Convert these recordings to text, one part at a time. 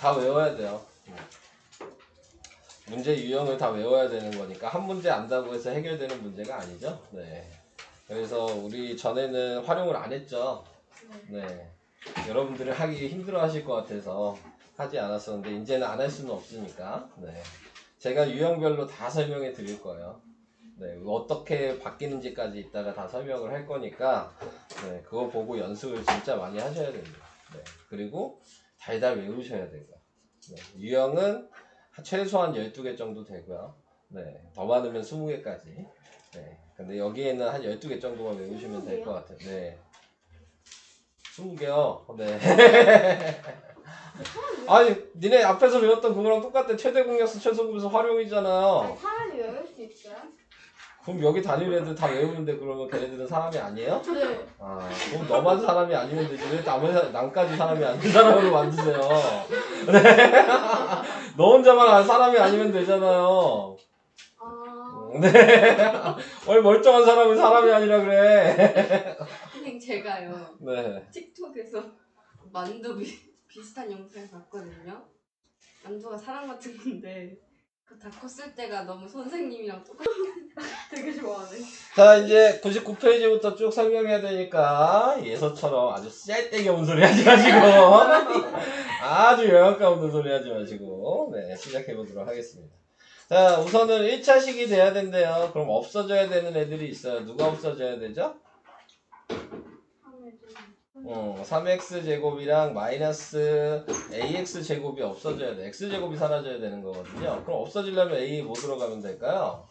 다 외워야 돼요. 문제 유형을 다 외워야 되는 거니까 한 문제 안다고 해서 해결되는 문제가 아니죠. 네. 그래서 우리 전에는 활용을 안 했죠. 네. 여러분들이 하기 힘들어 하실 것 같아서 하지 않았었는데 이제는 안 할 수는 없으니까. 네. 제가 유형별로 다 설명해 드릴 거예요. 네. 어떻게 바뀌는지까지 이따가 다 설명을 할 거니까 네. 그거 보고 연습을 진짜 많이 하셔야 됩니다. 네. 그리고 달달 외우셔야 되고요. 네. 유형은 최소한 12개 정도 되고요. 네. 더 많으면 20개까지. 네. 근데 여기에는 한 12개 정도만 외우시면 될 것 같아요. 네. 20개요? 네. 아니, 니네 앞에서 배웠던 그거랑 똑같아. 최대 공약수, 최소 급수 활용이잖아요. 사람이 외울 수 있어요? 그럼 여기 다니는 애들 다 외우는데 그러면 걔네들은 사람이 아니에요? 네. 아, 그럼 너만 사람이 아니면 되지. 왜 남까지 사람이 아닌 사람으로 만드세요? 네. 너 혼자만 사람이 아니면 되잖아요. 네. 왜 멀쩡한 사람은 사람이 아니라 그래? 선생님 제가요 네. 틱톡에서 만두 비슷한 영상을 봤거든요. 만두가 사람 같은 건데 그 다 컸을 때가 너무 선생님이랑 똑같아. 되게 좋아하네. 자, 이제 99페이지부터 쭉 설명해야 되니까 예서처럼 아주 쌀데기 없는 소리 하지 마시고 아주 영양가 없는 소리 하지 마시고 네, 시작해보도록 하겠습니다. 자, 우선은 1차식이 돼야 된대요. 그럼 없어져야 되는 애들이 있어요. 누가 없어져야 되죠? 3x제곱이랑 마이너스 ax제곱이 없어져야 돼. x제곱이 사라져야 되는 거거든요. 그럼 없어지려면 a 뭐 들어가면 될까요?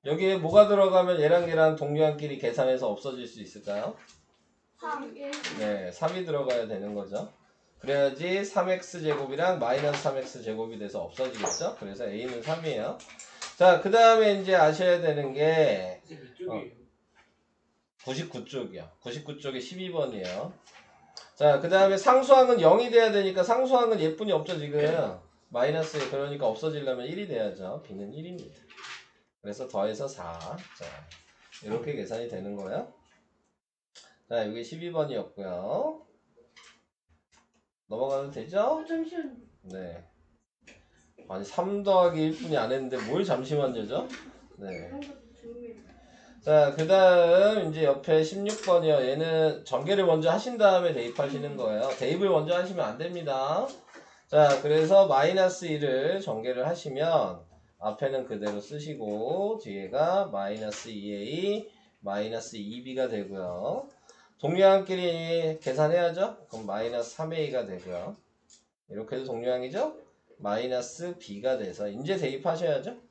여기에 뭐가 들어가면 얘랑 동류한끼리 계산해서 없어질 수 있을까요? 3. 네, 3이 들어가야 되는 거죠. 그래야지 3x제곱이랑 마이너스 3x제곱이 돼서 없어지겠죠? 그래서 a는 3이에요. 자, 그 다음에 이제 아셔야 되는 게 99쪽이요. 99쪽에 12번이에요. 자, 그 다음에 상수항은 0이 돼야 되니까 상수항은 예쁜이 없죠, 지금. 마이너스, 그러니까 없어지려면 1이 돼야죠. b는 1입니다. 그래서 더해서 4. 자, 이렇게 계산이 되는 거예요. 자, 이게 12번이었고요. 넘어가도 되죠? 잠시만요. 네. 아니, 3 더하기 1분이 안 했는데 뭘 잠시만요죠? 네. 자, 그 다음 이제 옆에 16번이요. 얘는 전개를 먼저 하신 다음에 대입하시는 거예요. 대입을 먼저 하시면 안 됩니다. 자, 그래서 마이너스 1을 전개를 하시면 앞에는 그대로 쓰시고 뒤에가 마이너스 2a 마이너스 2b가 되고요. 동류항끼리 계산해야죠. 그럼 마이너스 3a가 되고요. 이렇게 해도 동류항이죠. 마이너스 b가 돼서 이제 대입하셔야죠.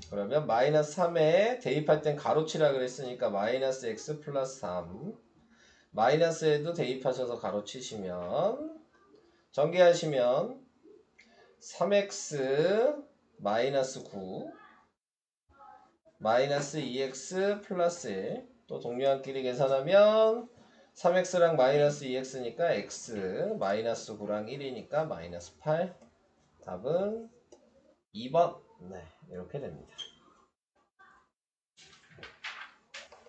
그러면 마이너스 3에 대입할 땐 가로치라 그랬으니까 마이너스 x 플러스 3 마이너스에도 대입하셔서 가로치시면 전개하시면 3x 마이너스 9 마이너스 2x 플러스 1 또 동류항끼리 계산하면 3x랑 마이너스 2x니까 x 마이너스 9랑 1이니까 마이너스 8 답은 2번 네 이렇게 됩니다.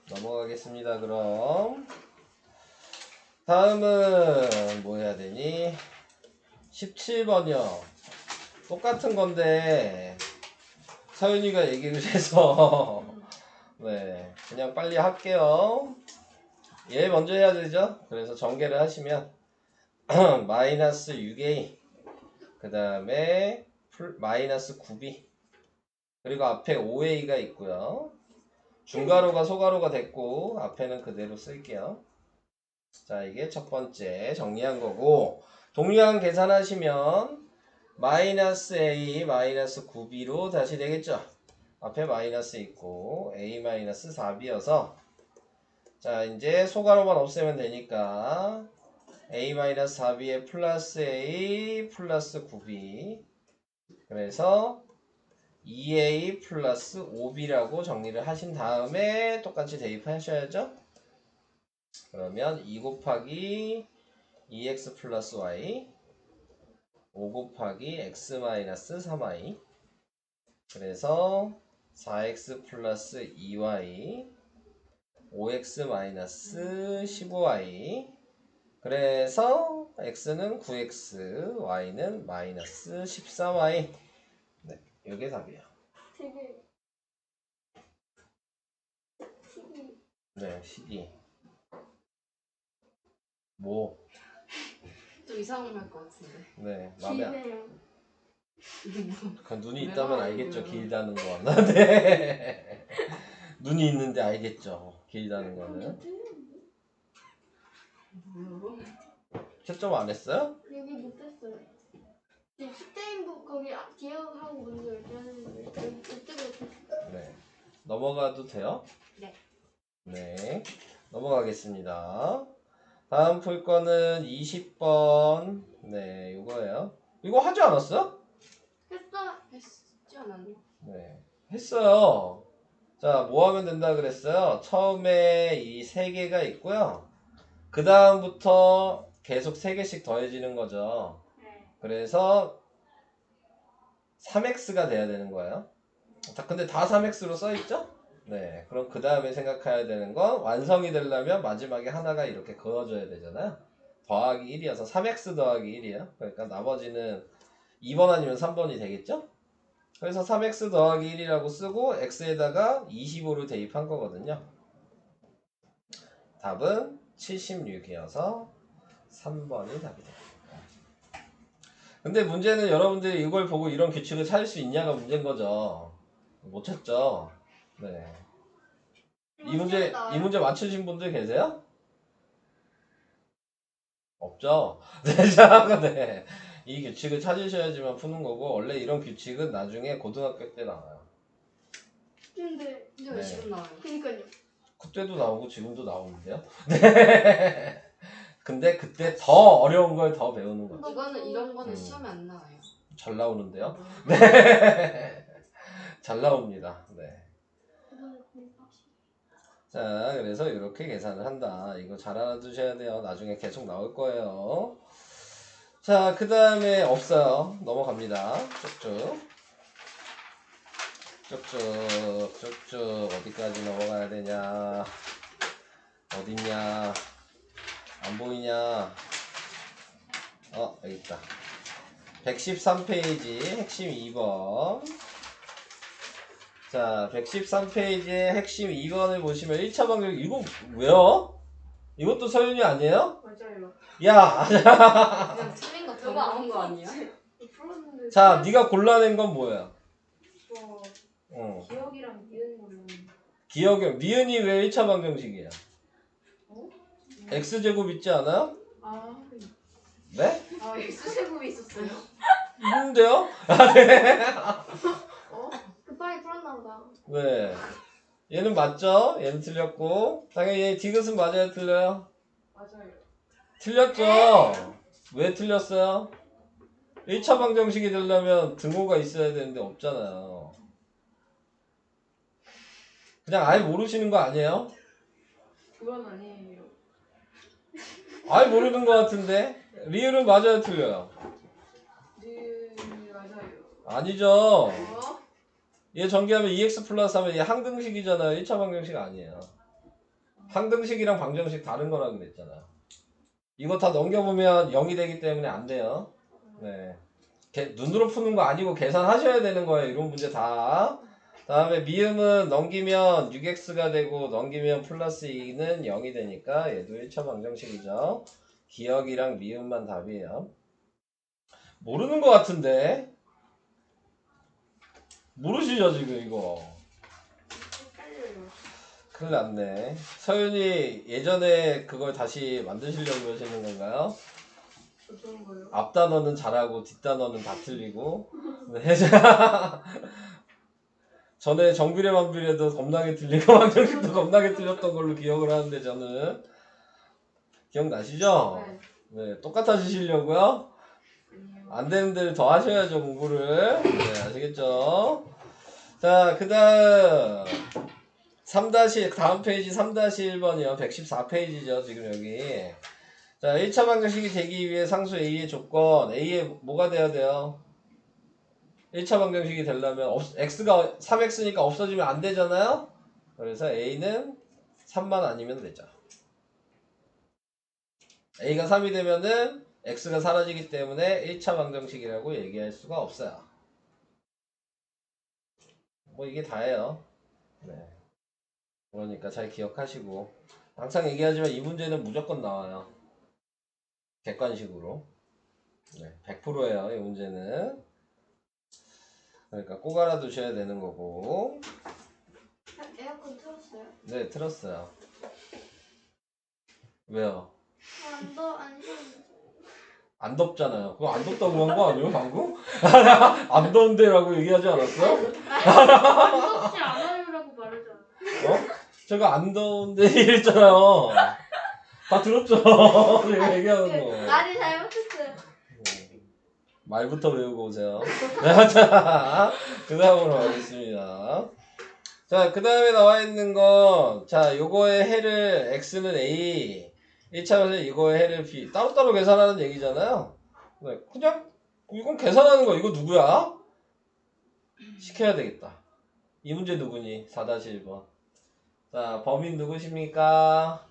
넘어가겠습니다. 그럼 다음은 뭐 해야 되니? 17번이요. 똑같은 건데 서윤이가 얘기를 해서 네 그냥 빨리 할게요. 얘 먼저 해야 되죠. 그래서 전개를 하시면 마이너스 6a 그 다음에 마이너스 9b 그리고 앞에 5a가 있고요. 중가로가 소가로가 됐고 앞에는 그대로 쓸게요. 자, 이게 첫 번째 정리한 거고 동류항 계산하시면 마이너스 a 마이너스 9b로 다시 되겠죠. 앞에 마이너스 있고 a 마이너스 4b여서 자 이제 소가로만 없애면 되니까 a 마이너스 4b에 플러스 a 플러스 9b 그래서 2a 플러스 5b라고 정리를 하신 다음에 똑같이 대입하셔야죠. 그러면 2 곱하기 2x 플러스 y 5 곱하기 x 마이너스 3y 그래서 4x 플러스 2y 5x 마이너스 15y 그래서 x는 9x, y는 마이너스 14y. 네, 이게 답이에요. 되게 네, 12. 뭐, 좀 이상한 것 같은데. 네, 마음에 안. 기네요. 그 눈이 왜 있다면 말하는 알겠죠, 거야? 길다는 거. 네. 눈이 있는데 알겠죠, 길다는 거는. 뭐요? 채점 안 했어요? 여기 못했어요. 지금 스테인북 거기 기억하고 먼저 이렇게 하는데 여기 그때 못했어요. 네. 넘어가도 돼요? 네. 네. 넘어가겠습니다. 다음 풀 거는 20번. 네, 이거예요. 이거 하지 않았어요? 했어. 했지 않았나? 네. 했어요. 자, 뭐 하면 된다 그랬어요? 처음에 이 세 개가 있고요. 그 다음부터 계속 세 개씩 더해지는 거죠. 그래서 3x가 돼야 되는 거예요. 자, 근데 다 3x로 써있죠? 네. 그럼 그 다음에 생각해야 되는 건 완성이 되려면 마지막에 하나가 이렇게 그어줘야 되잖아요. 더하기 1이어서 3x 더하기 1이에요. 그러니까 나머지는 2번 아니면 3번이 되겠죠? 그래서 3x 더하기 1이라고 쓰고 x에다가 25를 대입한 거거든요. 답은 76이어서 3번이 답이 됩니다. 근데 문제는 여러분들이 이걸 보고 이런 규칙을 찾을 수 있냐가 문제인 거죠. 못 찾죠. 네. 이 문제 맞추신 분들 계세요? 없죠? 네, 자, 네. 이 규칙을 찾으셔야지만 푸는 거고, 원래 이런 규칙은 나중에 고등학교 때 나와요. 근데 근데 왜 네. 지금 나와요? 그니까요. 그때도 나오고 지금도 나오는데요. 네. 근데 그때 더 어려운 걸 더 배우는 거죠. 이거는 이런 거는 음. 시험에 안 나와요. 잘 나오는데요. 네. 잘 나옵니다. 네. 자, 그래서 이렇게 계산을 한다. 이거 잘 알아두셔야 돼요. 나중에 계속 나올 거예요. 자, 그 다음에 없어요. 넘어갑니다. 쭉쭉. 쭉쭉, 쭉쭉. 어디까지 넘어가야 되냐. 어딨냐. 안 보이냐. 여기 있다. 113페이지, 핵심 2번. 자, 113페이지의 핵심 2번을 보시면 1차 방정, 이거 왜요? 이것도 서윤이 아니에요? 맞아요. 야! 그냥 틀린 거 더 나온 거 아니야? 풀었는데. 자, 네가 골라낸 건 뭐야? 저 어. 기억이랑 이은이랑 기억형. 니은이 왜 1차 방정식이야? 어? x제곱 있지 않아요? 아, 네? X제곱이 있었어요? 있는데요? 어? 급하게 풀었나 보다. 네. 얘는 맞죠? 얘는 틀렸고. 당연히 얘 디귿은 맞아요? 틀려요? 맞아요. 틀렸죠? 왜 틀렸어요? 1차 방정식이 되려면 등호가 있어야 되는데 없잖아요. 그냥 아예 모르시는 거 아니에요? 그건 아니에요. 아예 모르는 거 같은데? 리을은 맞아요? 틀려요? 네, 맞아요. 아니죠. 어? 얘 전개하면 2x 플러스 하면 얘 항등식이잖아요. 1차 방정식 아니에요. 항등식이랑 방정식 다른 거라 그랬잖아. 이거 다 넘겨보면 0이 되기 때문에 안 돼요. 네. 눈으로 푸는 거 아니고 계산하셔야 되는 거예요. 이런 문제 다. 다음에 미음은 넘기면 6x가 되고 넘기면 플러스 2는 0이 되니까 얘도 1차 방정식이죠. 기억이랑 미음만 답이에요. 모르는 거 같은데? 모르시죠 지금 이거? 헷갈려요. 큰일 났네. 서윤이 예전에 그걸 다시 만드시려고 그러시는 건가요? 어떤 거요? 앞 단어는 잘하고 뒷 단어는 다 틀리고. 네. 전에 정비례 만비례도 겁나게 틀리고 방정식도 겁나게 틀렸던 걸로 기억을 하는데 저는 기억나시죠? 네. 네, 똑같아지시려고요? 아니요. 안 되는 데를 더 하셔야죠 공부를. 네, 아시겠죠? 자, 그 다음 3- 다음 페이지 3-1번이요. 114페이지죠 지금 여기. 자, 1차 방정식이 되기 위해 상수 A의 조건 A에 뭐가 돼야 돼요? 1차 방정식이 되려면 X가 3X니까 없어지면 안 되잖아요? 그래서 A는 3만 아니면 되죠. A가 3이 되면은 x가 사라지기 때문에 1차 방정식이라고 얘기할 수가 없어요. 뭐 이게 다예요. 네. 그러니까 잘 기억하시고 항상 얘기하지만 이 문제는 무조건 나와요. 객관식으로. 네, 100%예요. 이 문제는. 그러니까 꼭 알아두셔야 되는 거고. 에어컨 틀었어요? 네, 틀었어요. 왜요? 안 쉬었는데. 안 덥잖아요. 그거 안 덥다고 한 거 아니에요, 방금? 안 더운데라고 얘기하지 않았어요? 안 덥지 않아요라고 말하잖아. 어? 제가 안 더운데 이랬잖아요. 다 들었죠? 제가 얘기하는 거. 말이 잘못했어요. 말부터 외우고 오세요. 자, 그 다음으로 가겠습니다. 자, 그 다음에 나와 있는 거, 자, 요거의 해를, x는 a, 1차원에서 이거의 해를 b, 따로따로 계산하는 얘기잖아요. 네, 그냥, 이건 계산하는 거, 이거 누구야? 시켜야 되겠다. 이 문제 누구니? 4-1번. 자, 범인 누구십니까?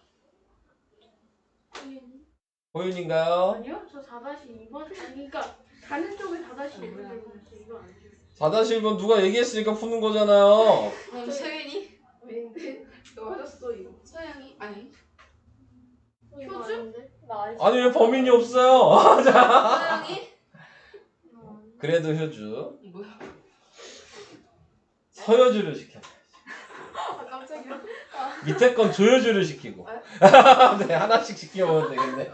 호윤인가요? 아니요? 저 4-2번? 아니, 그러니까 다른 쪽에 4-1번 이거 아니에요. 4-1번 누가 얘기했으니까 푸는 거잖아요. 그럼 세윤이? 왠데? 너 맞았어 이거. 서영이? 아니. 효주? 나 아니. 아니, 왜 범인이 없어요? 서영이? 그래도 효주. 뭐야? 서효주를 시켜. 아 깜짝이야. 밑에 건 조효주를 시키고. 네, 하나씩 시키면 되겠네요.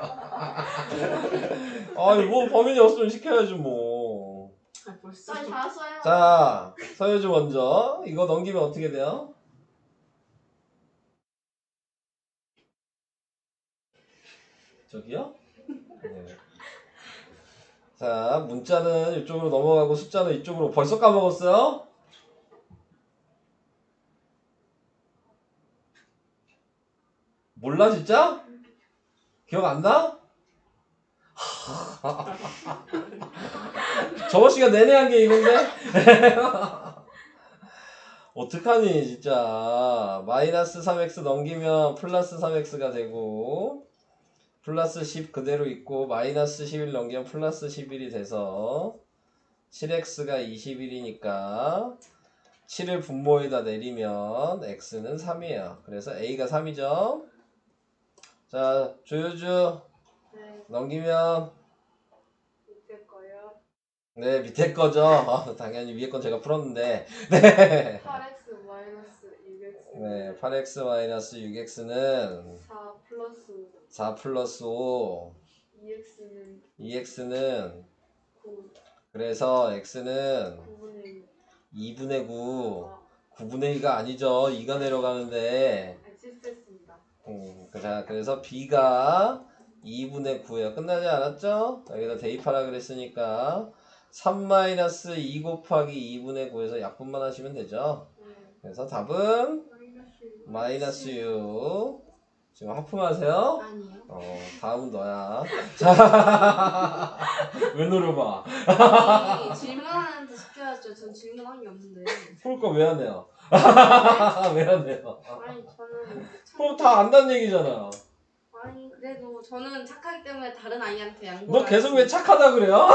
아니, 뭐, 범인이 없으면 시켜야지, 뭐. 아 벌써. 나 잘했어요. 자, 서효주 먼저. 이거 넘기면 어떻게 돼요? 저기요? 네. 자, 문자는 이쪽으로 넘어가고 숫자는 이쪽으로. 벌써 까먹었어요? 몰라, 진짜? 기억 안 나? 저번 시간 내내 한 게 이건데? 어떡하니, 진짜. 마이너스 3x 넘기면 플러스 3x가 되고, 플러스 10 그대로 있고, 마이너스 11 넘기면 플러스 11이 돼서, 7x가 21이니까, 7을 분모에다 내리면, x는 3이에요. 그래서 a가 3이죠? 자, 조효주, 네, 넘기면, 밑에 거요. 네, 밑에 거죠. 당연히 위에 건 제가 풀었는데. 네. 8x 마이너스 2x. 네, 8x 마이너스 6x는 4 플러스 4 플러스 5, 2x는 2x는 9. 그래서 x는 9분의 2분의 9, 2. 9분의 2가 아니죠. 2가 내려가는데. 실수했습니다. 자, 그래서 b가 2분의 9예요. 끝나지 않았죠? 여기다 대입하라 그랬으니까 3-2 곱하기 2분의 9에서 약분만 하시면 되죠. 네. 그래서 답은 마이너스 6. 지금 하품하세요? 아니요. 다음은 너야. 자, 왜 노려봐? 아니 질문하는데 시켜야죠. 전 질문한 게 없는데. 풀 거 왜 안 해요? 왜 안 해요? 아니 저는 그럼 다 안다는 얘기잖아. 아니 그래도 저는 착하기 때문에 다른 아이한테 양보. 너 계속 왜 착하다 그래요?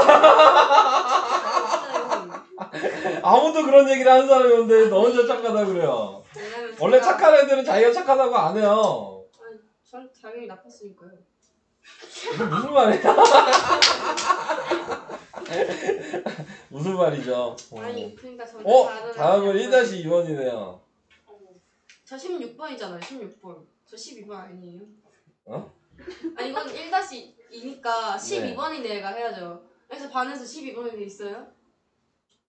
아무도 그런 얘기를 하는 사람이 없는데 너 혼자 착하다 그래요. 원래 착한 애들은 자기가 착하다고 안 해요. 아니 전 당연히 나빴으니까요. 이게 무슨 말이야? 무슨 말이죠? 아니 그러니까 저는 다음은 1-2번이네요. 저 16번이잖아요. 16번. 저 12번 아니에요? 어? 아니 이건 1-2니까 12번인 애가 해야죠. 그래서 반에서 12번이 돼 있어요?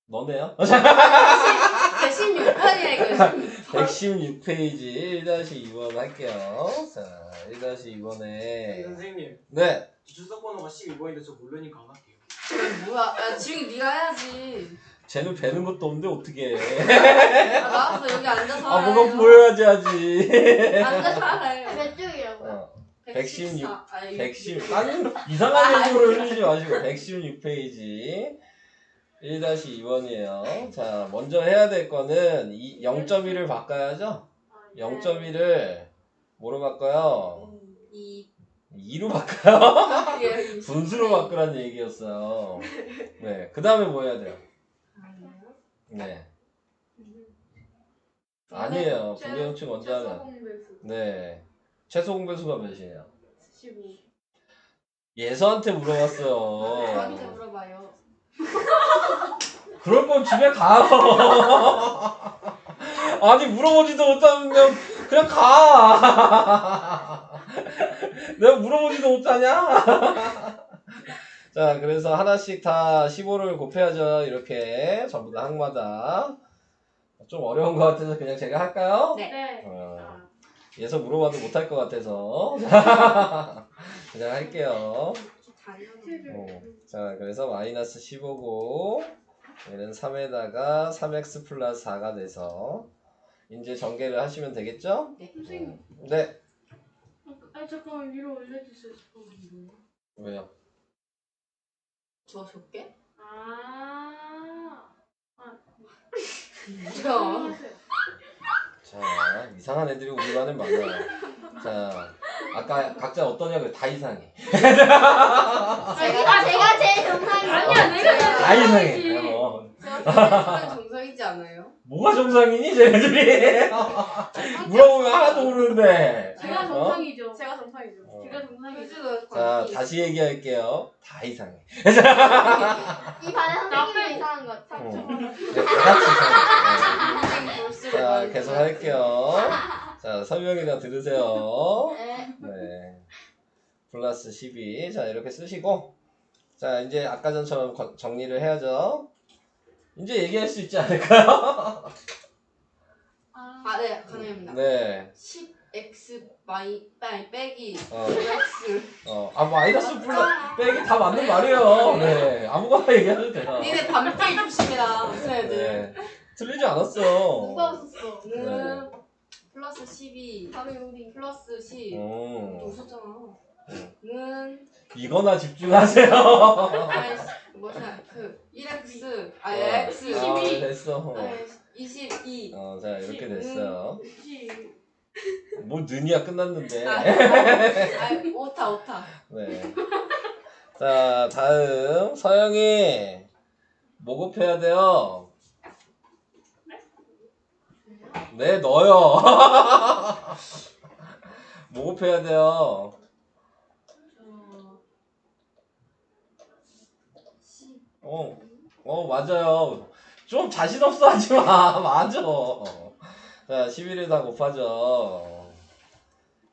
너네요? 116번이라니까요. 116페이지 1-2번 할게요. 자, 1-2번에 선생님, 네, 주석 번호가 12번인데 저 모르니까 안 할게요. 뭐야? 야 지웅이 네가 해야지. 쟤는 배는 것도 없는데 어떻게 해? 나와서 여기 앉아서 아, 알아요. 뭐가 보여야지 하지. 앉아서 알아요. 몇 쪽이라고요? 116, 114. 110, 아니, 이상한 얘기로 흘리지 마시고, 116페이지. 1-2번이에요. 자, 먼저 해야 될 거는 0.1을 바꿔야죠? 0.1을 뭐로 바꿔요? 2 2로 바꿔요? 예, 분수로 바꾸라는 얘기였어요. 네, 그 다음에 뭐 해야 돼요? 아니에요? 네. 아니에요. 분배형식 먼저 하면. 공배수 네. 최소 공배수가 몇이에요? 15. 예서한테 저한테 물어봤어요. 물어봐요. 그럴 거면 집에 가. 아니, 물어보지도 못하면 그냥 가. 내가 물어보지도 못하냐? 자, 그래서 하나씩 다 15를 곱해야죠. 이렇게 전부 다 항마다. 좀 어려운 것 같아서 그냥 제가 할까요? 네. 네. 예서 물어봐도 못할 것 같아서 그냥 할게요. 자, 그래서 마이너스 15고 얘는 3에다가 3x 플러스 4가 돼서 이제 전개를 하시면 되겠죠? 네. 선생님. 네. 아 잠깐만 위로 올려주세요. 잠깐만요. 왜요? 저 줄게? 아. 저. 자, 이상한 애들이 우리 반에 많아요. 자, 아까 각자 어떠냐고요? 다 이상해. 제가 제일 정상이에요. 아니야 내가 다 이상해. 제가 정상이지 않아요? 뭐가 정상이니, 쟤네들이? 물어보면 하나도 모르는데. 제가 정상이죠. 제가 정상이죠. 제가 정상이죠. 자, 다시 얘기할게요. 다 이상해. 이 반에 선생님도 이상한 것 같아. 네, 다 같이 이상해. 자, 자, 계속 할게요. 자, 설명이나 들으세요. 네. 네. 플러스 12. 자, 이렇게 쓰시고. 자, 이제 아까 전처럼 정리를 해야죠. 이제 얘기할 수 있지 않을까요? 아, 네, 가능합니다. 네. 10x 빼기 어. 5x 마이너스 빼기 다 맞는 말이에요. 네. 아무거나 얘기해도 돼요. 니네 반빼기 조심해라 무슨 네. 틀리지 않았어. 누가 웃었어? 는 플러스 12 바로 여기. 플러스 10 웃었잖아 는 이거나 집중하세요. 뭐냐 그 1x 어. x 아, 12 됐어. 22 자, 이렇게 됐어요. 10. 뭐, 는이야 끝났는데. 오타 네. 자, 다음. 서영이. 뭐 곱해야 돼요? 네, 너요. 뭐 곱해야 돼요? 맞아요. 좀 자신 없어 하지 마. 맞아. 자, 11을 다 곱하죠.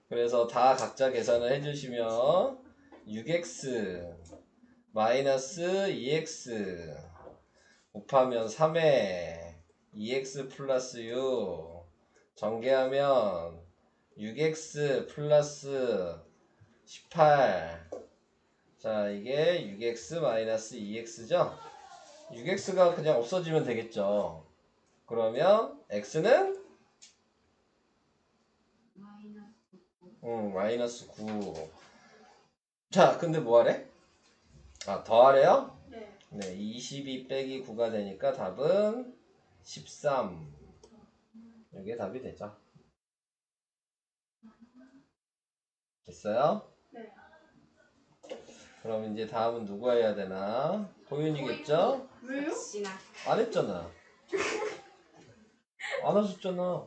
그래서 다 각자 계산을 해주시면 6x 마이너스 2x 곱하면 3에 2x 플러스 6 전개하면 6x 플러스 18 자, 이게 6x 마이너스 2x죠? 6x가 그냥 없어지면 되겠죠. 그러면 x는 마이너스 9. 자, 근데 뭐 하래? 더하래요? 네. 네, 22 빼기 9가 되니까 답은 13. 이게 답이 되죠. 됐어요? 네. 그럼 이제 다음은 누가 해야 되나? 호윤이겠죠? 왜요? 씨나 안 했잖아. 안 하셨잖아.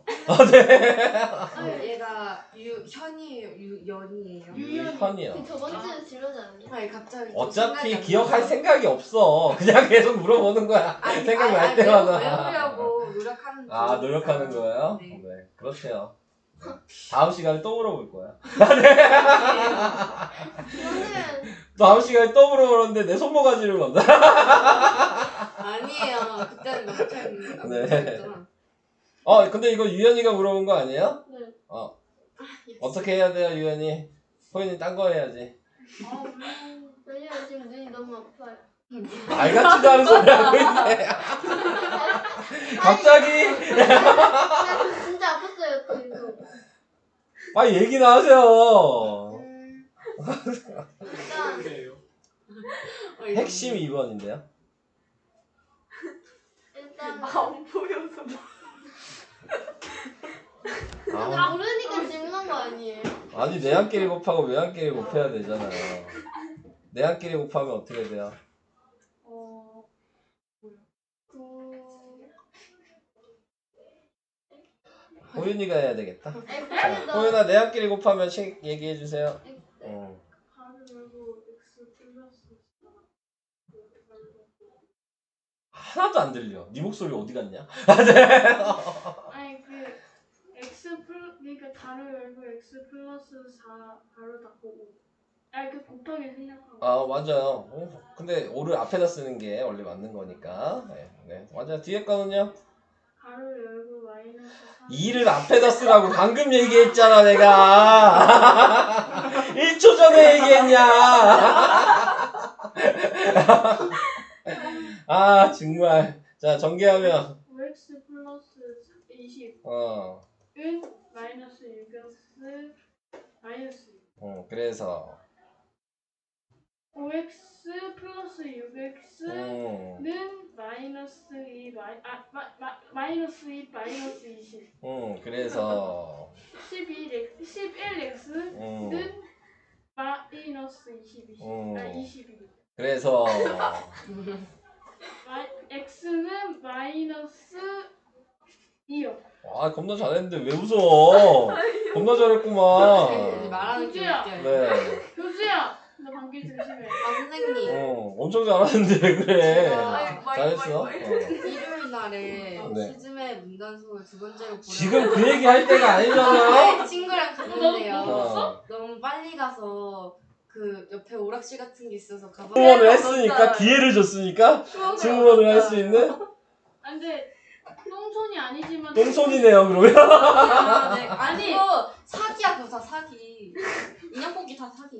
네. 얘가 현이에요 연이에요 유현이요. 그 저번주 질러지 않았냐? 아니 갑자기 어차피 기억할 생각이 없어. 그냥 계속 물어보는 거야. 생각날 때마다. 외우려고 노력하는 중 노력하는 거예요? 네. 네, 그렇대요. 다음 시간에 또 물어볼 거야. 저는 다음 시간에 또 물어보는데 내 손모가지를 건다. 아니에요 그때는 못했는데 네. 근데 이거 유연이가 물어본 거 아니에요? 네. 어떻게 해야 돼요, 유연이? 호연이 딴 거 해야지. 왜냐면 지금 눈이 너무 아파요. 말 같지도 않은 소리 하고 있네. 갑자기? 나 진짜 아팠어요 그래서. 얘기나 하세요. 일단 그래요. 핵심 2번인데요. 일단 안 보여서 모르니까 질문한 거 아니에요? 아니 내한끼리 곱하고 외한끼리 곱해야 되잖아요. 내한끼리 곱하면 어떻게 돼요? 호윤이가 해야 되겠다. 자, 호윤아 내한끼리 곱하면 얘기해 주세요. 하나도 안 들려. 네 목소리 어디 갔냐? 아니 그 그러니까 가로 열고 x 플러스 4 가로 닫고 5. 아니 그 곱하기 생략하고. 아 맞아요. 근데 5를 앞에다 쓰는 게 원래 맞는 거니까. 네, 맞아요. 뒤에 거는요? 가로 열고 마이너스 3. 2를 앞에다 쓰라고 방금 얘기했잖아 내가. 1초 전에 얘기했냐. 아 정말. 자 전개하면 5x 플러스 20. 은 마이너스 6x 마이너스 6. 그래서 5x 플러스 6x는 마이너스 2 마이너스 2 마이너스 20. 그래서 11x는 마이너스 22. 22. 그래서 x는 마이너스 2요. 아 겁나 잘했는데 왜 웃어? 겁나 잘했구만. 말하는 게 교주야. 웃겨요. 네. 교주야. 너 감기 조심해. 아 선생님. 엄청 잘하는데 왜 그래? 제가 잘했어. 일요일 날에 네. 시즘의 문단속을 두 번째로 보러 지금 그 얘기 할 때가 아니잖아요. 친구랑 너 갔는데요. 봤어? 너무 빨리 가서 그 옆에 오락실 같은 게 있어서 가봐. 승무원을 했으니까 기회를 줬으니까 승무원을 할 수 있는 아, 근데 똥손이 아니지만 똥손이네요 그러면. 네. 아니 아니. 그거 사기야 그거 다 사기. 인형 뽑기 다 사기.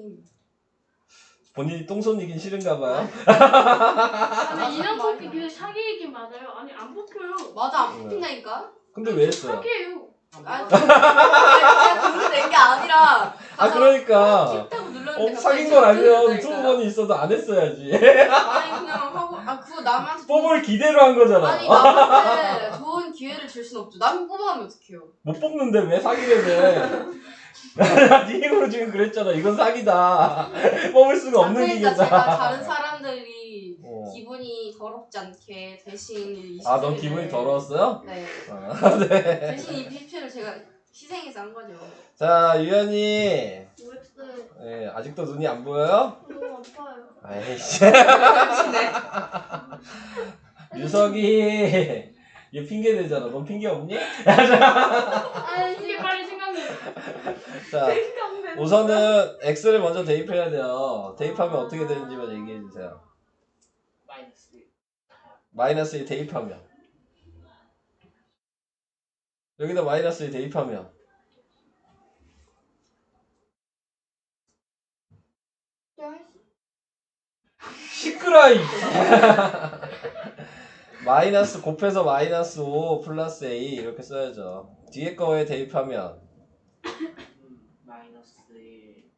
본인이 똥손이긴 싫은가 봐요. 아니 인형 뽑기 그냥 사기이긴 맞아요. 아니 안 뽑혀요. 맞아 안 뽑힌다니까. 근데 왜 했어요? 사기예요. 아니 내가 돈을 낸 게 아니라. 아 그러니까 킵타고 눌렀는데 사귄 건 아니면 승무원이 있어도 안 했어야지. 아니 그냥 하고 그거 남한테 뽑을 기대로 한 거잖아. 아니 남한테 좋은 기회를 줄 순 없죠. 남 뽑아가면 어떡해요. 못 뽑는데 왜 사기를 네 힘으로 지금 그랬잖아. 이건 사기다. 뽑을 수가 없는 그러니까 기계다. 제가 다른 사람들이 어. 기분이 더럽지 않게 대신 이 아, 넌 시스템을- 기분이 더러웠어요? 네. 네. 대신 이 PP를 제가 희생해서 한 거죠. 자, 유연이. OX 네, 아직도 눈이 안 보여요? 너무 아파요. 아이씨. 그렇지네. 유석이. 얘 핑계 대잖아. 넌 핑계 없니? 아니 이게 빨리 생각나. 자, 우선은 X를 먼저 대입해야 돼요. 대입하면 어떻게 되는지만 얘기해 주세요. 마이너스 1 대입하면. 여기다 마이너스 1 대입하면. 시끄러 이 마이너스 곱해서 마이너스 5 플러스 A 이렇게 써야죠. 뒤에 거에 대입하면 마이너스 1.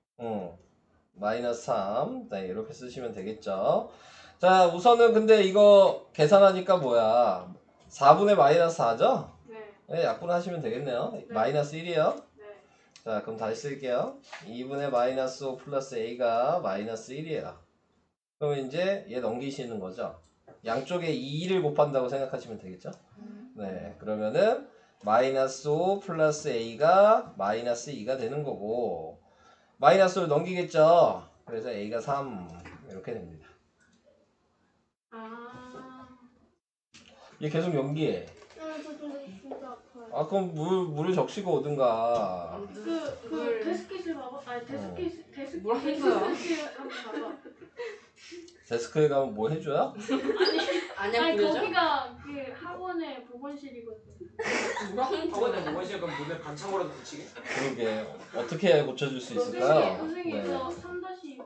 마이너스 3 네, 이렇게 쓰시면 되겠죠. 자 우선은 근데 이거 계산하니까 뭐야 4분의 마이너스 4죠? 네. 네, 약분하시면 되겠네요. 마이너스 1이요. 네. 자 그럼 다시 쓸게요. 2분의 마이너스 5 플러스 A가 마이너스 1이에요. 그럼 이제 얘 넘기시는 거죠. 양쪽에 2를 곱한다고 생각하시면 되겠죠. 네 그러면은 마이너스 5 플러스 A가 마이너스 2가 되는 거고 마이너스를 넘기겠죠. 그래서 A가 3 이렇게 됩니다. 아. 얘 계속 연기해. 저 근데 진짜 아파요. 아 그럼 물을 적시고 오든가. 그 데스킷을 봐봐. 아니 데스킷 뭐라고요? 데스킷을 한번 봐봐. 데스크에 가면 뭐 해줘요? 안녕 아니 그려져? 거기가 그 학원의 보건실이거든. 학원에 뭐가 그럼 문에 반창고라도 붙이게? 그러게 어떻게 해야 고쳐줄 수 있을까요? 선생님 네. 저 3-2번.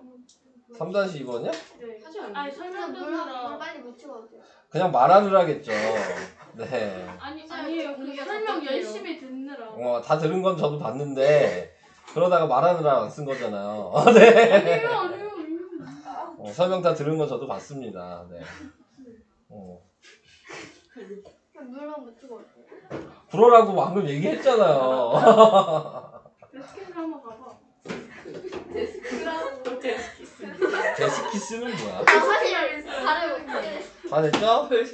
3-2번이요? 네. 하지 않아요? 아니 설명 듣느라. 빨리 묻히고 오세요. 그냥 말하느라겠죠. 네. 아니에요. 그 공개가 설명 답답해요. 열심히 듣느라. 다 들은 건 저도 봤는데 그러다가 말하느라 안 쓴 거잖아요. 네. 아니에요. 설명 다 들은 건 저도 봤습니다. 네. 물만 묻히고 오세요. 그러라고 방금 얘기했잖아요. 데스키스 한번 가봐. 데스크라고 데스키스. 데스키스는 뭐야? 나 사실 다른 다 됐죠? 네.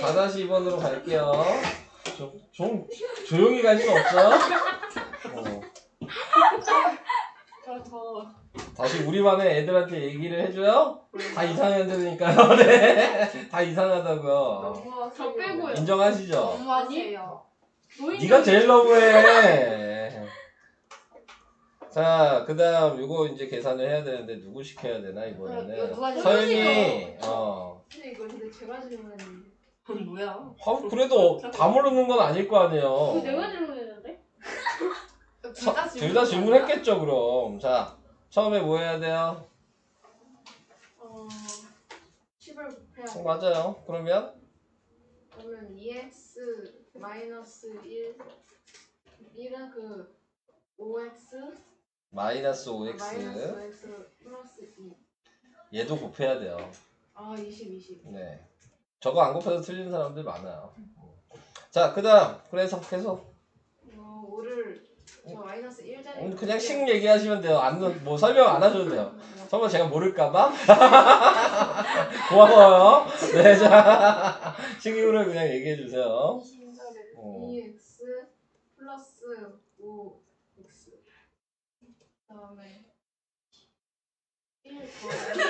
4-2번으로 갈게요. 좀 조용히 갈 수 없어? 더 다시 우리반에 애들한테 얘기를 해줘요? 다 이상한 애들이니까요. 네. 다 이상하다고요. 너무하세요. 저 빼고요. 인정하시죠? 너무하세요. 네가 제일 너무해. 자, 그 다음 요거 이제 계산을 해야 되는데 누구 시켜야 되나 이거 이번에는? 누가 서윤이. 근데 이거 근데 제가 질문했는데. 뭐야? 그래도 다 모르는 건 아닐 거 아니에요. 그거 내가 질문했는데? 둘 다 질문했겠죠 그럼. 자, 처음에 뭐 해야 돼요? 10을 곱해야 돼. 맞아요. 그러면 그러면 2x 마이너스 1 1은 그 5x 마이너스 마이너스 5x 5x 플러스 2. 얘도 곱해야 돼요. 아 20. 네. 저거 안 곱해서 틀리는 사람들 많아요. 자, 그 다음 그래서 계속 5를 저 마이너스 1자리 그냥 식 얘기하시면 돼요. 뭐 설명 안 하셔도 돼요. 설마 제가 모를까봐? 고마워요. 네, 자, 식이후를 그냥 얘기해 주세요. 20자리 어. 2x 플러스 5x 그다음에 1 더하기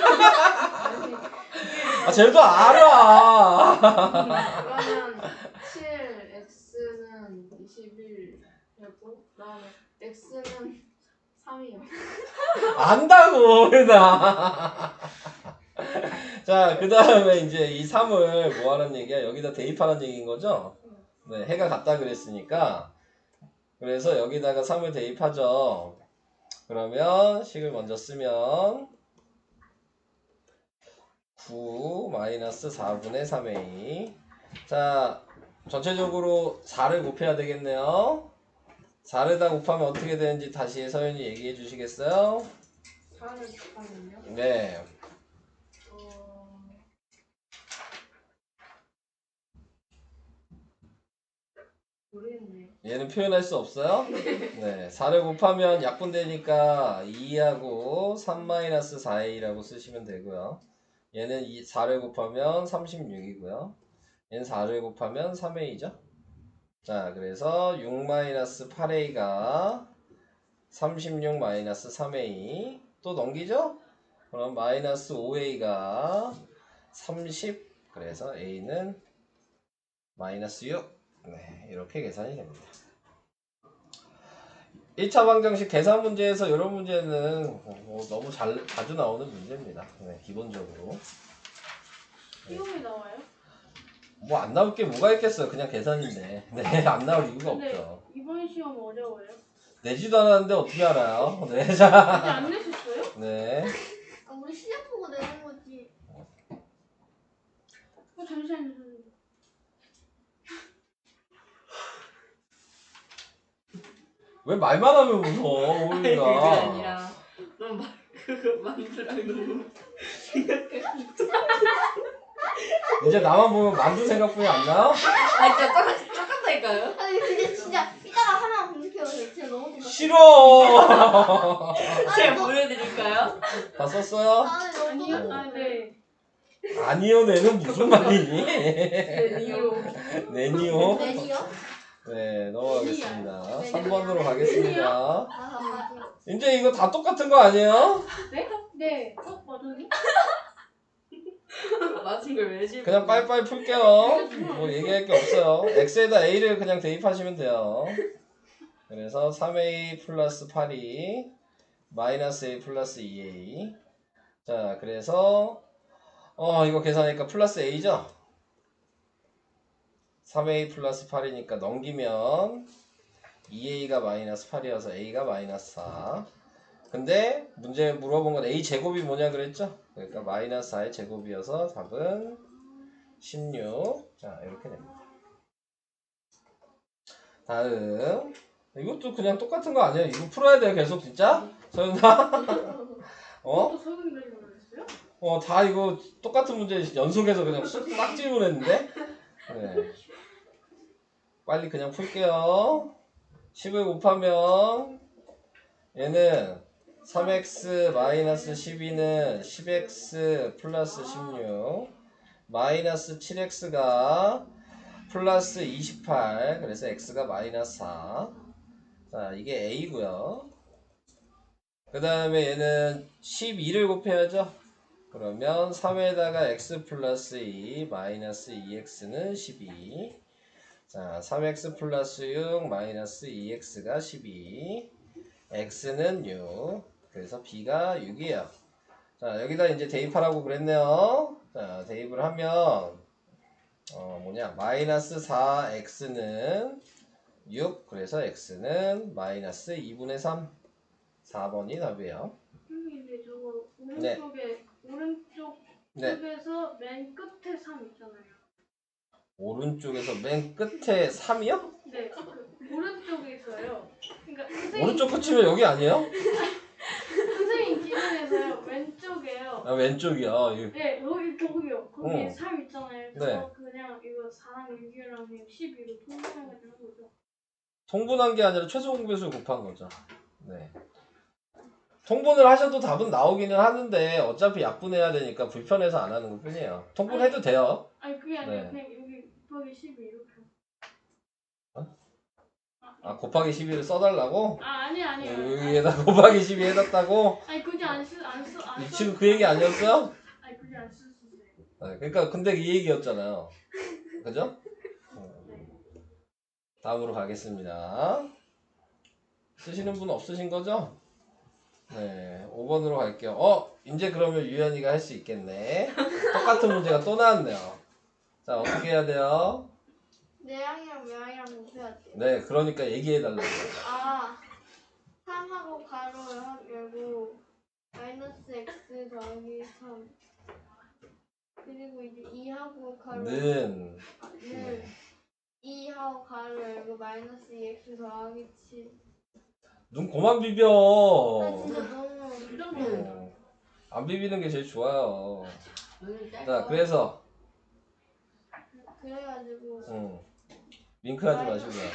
아, 쟤도 알아. 그러면 7x는 21 되고 그다음에 x는 3이요. 안다고, 나. 자, 그 다음에 이제 이 3을 뭐 하는 얘기야? 여기다 대입하는 얘기인 거죠? 네, 해가 같다 그랬으니까. 그래서 여기다가 3을 대입하죠. 그러면 식을 먼저 쓰면 9 마이너스 4분의 3a. 자, 전체적으로 4를 곱해야 되겠네요. 4를 곱하면 어떻게 되는지 다시 서윤이 얘기해 주시겠어요? 4를 곱하면요? 네. 모르겠네요. 얘는 표현할 수 없어요? 네. 4를 곱하면 약분되니까 2하고 3-4a라고 쓰시면 되고요. 얘는 4를 곱하면 36이고요. 얘는 4를 곱하면 3a죠. 자, 그래서 6-8a가 36-3a 또 넘기죠? 그럼 마이너스 5a가 30 그래서 a는 마이너스 6 네, 이렇게 계산이 됩니다. 1차 방정식 계산 문제에서 이런 문제는 너무 자주 나오는 문제입니다. 네, 기본적으로. 시험이 나와요? 뭐 안 나올 게 뭐가 있겠어요. 그냥 계산인데. 네, 안 나올 이유가 근데 없죠. 이번 시험 어려워요? 내지도 않았는데 어떻게 알아요? 네, 아직 자. 안 내셨어요? 네. 우리 시작 보고 내는 거지. 잠시만요. 선생님. 왜 말만 하면 웃어, 그게 오이가. 아니라 너무 그거 만두랑 너무 이제 나만 보면 만두 생각뿐이 안 나요? 아 진짜 똑같다니까요? 아니 근데 진짜 이따가 하나 공개해요. 진짜 너무 좋다. 싫어! 제가 보여드릴까요? 다 썼어요? 아니요? 어. 아, 네. 아니요, 내는 무슨 말이니? 이유 내니요? 내니요? 네, 넘어가겠습니다. 내니요? 3번으로 가겠습니다. 아 맞아. 이제 이거 다 똑같은 거 아니에요? 네? 네. 맞으니? 맞은 걸 왜 질문? 그냥 빨리빨리 풀게요. 뭐 얘기할 게 없어요. x에다 a를 그냥 대입하시면 돼요. 그래서 3a 플러스 8이 마이너스 a 플러스 2a. 자, 그래서 이거 계산하니까 플러스 a죠? 3a 플러스 8이니까 넘기면 2a가 마이너스 8이어서 a가 마이너스 4. 근데 문제 물어본 건 a 제곱이 뭐냐 그랬죠? 그러니까 마이너스 4의 제곱이어서 답은 16. 자, 이렇게 됩니다. 다음. 이것도 그냥 똑같은 거 아니에요? 이거 풀어야 돼요, 계속 진짜? 서윤아? 또 설명이 그랬어요? 다 이거 똑같은 문제 연속해서 그냥 싹 질문했는데? 네. 빨리 그냥 풀게요. 10을 곱하면 얘는 3x 마이너스 12는 10x 플러스 16 마이너스 7x가 플러스 28 그래서 x가 마이너스 4. 자 이게 a고요. 그 다음에 얘는 12를 곱해야죠. 그러면 3에다가 x 플러스 2 마이너스 2x는 12. 자 3x 플러스 6 마이너스 2x가 12 x는 6 그래서 b가 6이에요. 자 여기다 이제 대입하라고 그랬네요. 자 대입을 하면 마이너스 4x는 6 그래서 x는 마이너스 2분의 3 4번이 답이에요. 근데 저거 네. 오른쪽 네. 쪽에서 맨 끝에 3 있잖아요. 오른쪽에서 맨 끝에 3이요? 네, 그 오른쪽에 있어요. 그러니까 선생님, 오른쪽 끝이면 여기 아니에요? 선생님 기준에서요. 왼쪽에요. 아, 왼쪽이요. 네, 거기요. 거기에 어. 3 있잖아요. 그래서 그냥 이거 4랑 6이랑 12로 통분해가지고 한 거죠. 통분한 게 아니라 최소 공배수 곱한 거죠. 네. 통분을 하셔도 답은 나오기는 하는데 어차피 약분해야 되니까 불편해서 안 하는 것 뿐이에요. 통분해도 돼요. 아니 그게 아니라 네. 그냥 여기 곱하기 12 이렇게. 아 곱하기 12를 써달라고? 아니에요. 여기에다 곱하기 12 해놨다고? 아니 굳이 안 써. 지금 그 얘기 아니었어요? 아니 굳이 안 쓰세요. 네, 그러니까 근데 이 얘기였잖아요. 그죠? 다음으로 가겠습니다. 쓰시는 분 없으신 거죠? 네, 5번으로 갈게요. 이제 그러면 유연이가 할 수 있겠네. 똑같은 문제가 또 나왔네요. 자, 어떻게 해야 돼요? 내양이랑 외양이랑 곱해야 돼. 네, 그러니까 얘기해달라고. 아, 3하고 가로 열고 마이너스 x 더하기 3 그리고 이제 2하고 가로 는, 는 2하고 가로 열고 마이너스 2x 더하기 7. 눈 그만 나 비벼. 진짜 너무 안 비비는 게 제일 좋아요. 눈을 뗄 자, 거. 그래서, 그래가지고 윙크 하지 마시고요.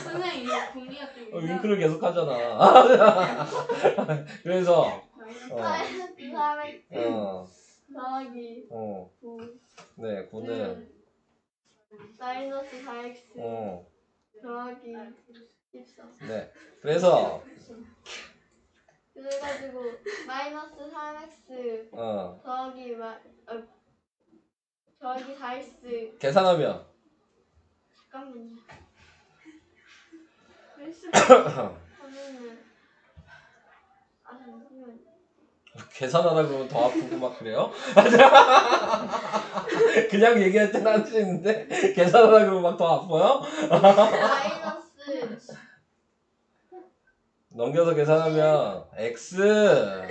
선생님 이거 공리가 좀 윙크를 계속 하잖아. 그래서, 마이너스 4x 더하기 어, 9 네, 9는, 마이너스 4x 더하기 14. 네. 그래서, 그래가지고 마이너스 3x 더하기 더하기 4x 계산하면, 잠깐만요. 하면은 잠시만. 계산하라 그러면 더 아프고 막 그래요? 그냥 얘기할 때는 할 수 있는데, 계산하라 그러면 막 더 아파요? 마이너스 넘겨서 계산하면, x, 네.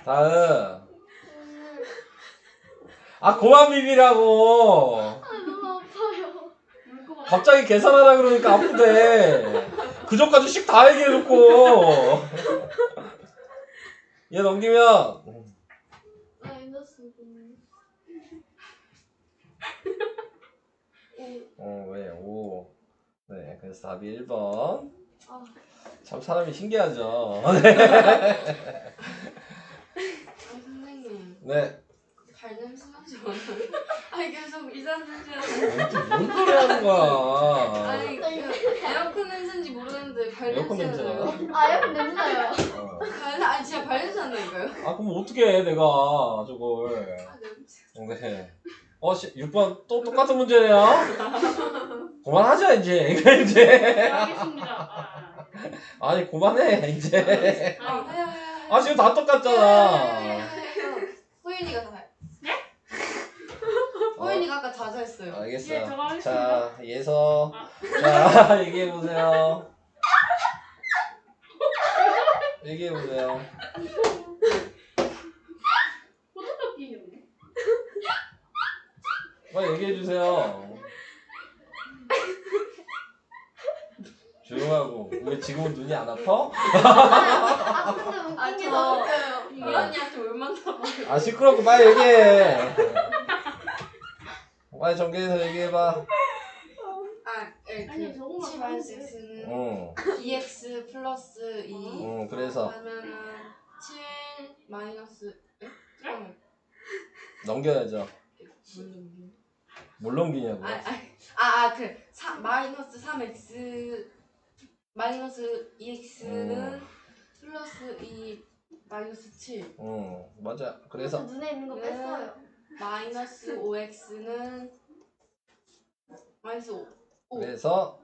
다음, 오늘 그만 비비라고! 너무 아파요. 울것 같아. 갑자기 계산하라 그러니까 아프대. 그전까지 씩 다 얘기해놓고. 얘 넘기면, 마이너스 왜, 5. 네, 그래서 답이 1번. 아. 참 사람이 신기하죠. 선생님 네. 발냄새 나지 않아요? 아니 계속 이상한 냄새 뭔 소리 하는 거야. 아니 그 에어컨 냄새인지 모르는데 에어컨 발냄새 냄새 나나? 에어컨 냄새나요. 아니 진짜 발냄새 난다니까요? 그럼 어떻게 해, 내가, 저걸. 아 냄새 네. 6번 또 똑같은 문제네요. 그만하자, 이제. 이거 이제. 알겠습니다. 아니, 그만해, 이제. 해요 지금 다 똑같잖아. 호윤이가 다 해. 네? 호윤이가 아까 자자했어요. 알겠어요. 예, 저거 하겠습니다. 자, 예서. 자, 얘기해보세요. 얘기해보세요. 포토카피 없네. 빨리 얘기해주세요. 조용하고. 왜 지금은 눈이 안 아파? 아픈데 웃긴 아 게 너무 너무 웃겨요. 이한이한테 얼마나 시끄럽고 빨리 얘기해. 빨리 전개해서 얘기해봐. 아니, 저거만 C 하면 마이너스 돼. x는 응, 2x 플러스 2 응, 그래서 하면은 7 마이너스 잠깐만 넘겨야죠. 물론 뭘 넘기냐고. 마이너스 3x 마이너스 2x는 플러스 2 마이너스 7 응, 맞아. 그래서 눈에 있는 거 네. 뺐어요. 마이너스 5x는 마이너스 5 그래서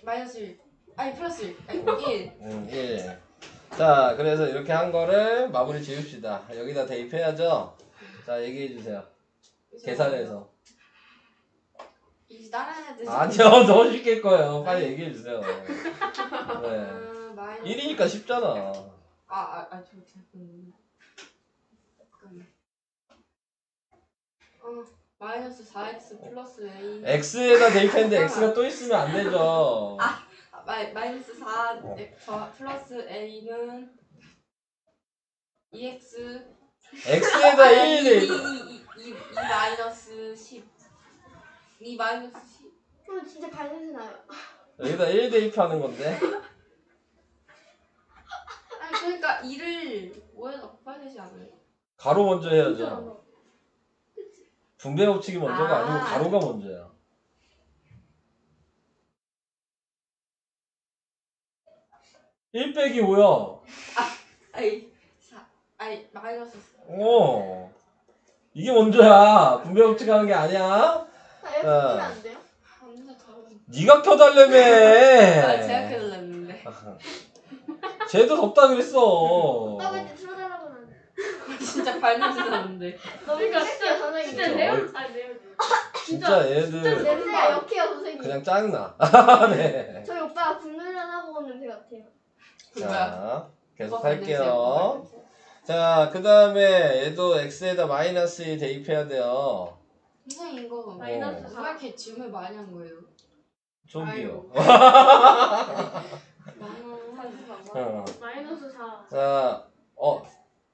마이너스 1 아니 플러스 1 아니 1 응, 1. 자, 그래서 이렇게 한 거를 마무리 지읍시다. 여기다 대입해야죠. 자, 얘기해 주세요. 계산해서. 이제 다른 애들 아니요, 너무 쉽게 거예요. 빨리 얘기해 주세요. 네. 마이너스 1이니까 쉽잖아. 저 잠깐만요. 마이너스 4x 플러스 a x에다 대입했는데 x가 또 있으면 안 되죠. 마이너스 4 플러스 a는 2x x에다 1이 대입. 2 마이너스 10 2 마이너스 10 그럼 진짜 발냄새 나요. 여기다 1 대입하는 건데. 아니 그러니까 2를 5에다 곱해야 되지 않아요? 가로 먼저 해야죠. 분배 법칙이 먼저가 아니고 가로가 먼저야. 일 빼기 5야. 마이너스 이게 먼저야. 분배 법칙 하는 게 아니야. 이렇게 끼면 안 돼요? 완전 다른 네가 켜달라며. 제가 켜달랬는데 쟤도 덥다 그랬어. 떡을 때 틀어달라고 하는데. 진짜 발냄새 나는데 너무 그러니까 섹시해요, 선생님. 진짜 진짜 레어? 어이- 아니, 레어. 진짜 얘들 냄새가 역해요, 선생님. 그냥 짱나. 네. 저희 오빠가 국물만 하고 온 냄새 같아요. 뭐야? 자, 계속 오빠 발냄새야, 오빠 할게요. 발냄새. 자, 그 다음에 얘도 x에다 마이너스 2 대입해야 돼요. 선생님 이거 마이너스 왜 4. 이렇게 질문 많이 한 거예요? 저기요. 나는 마이너스 4. 자,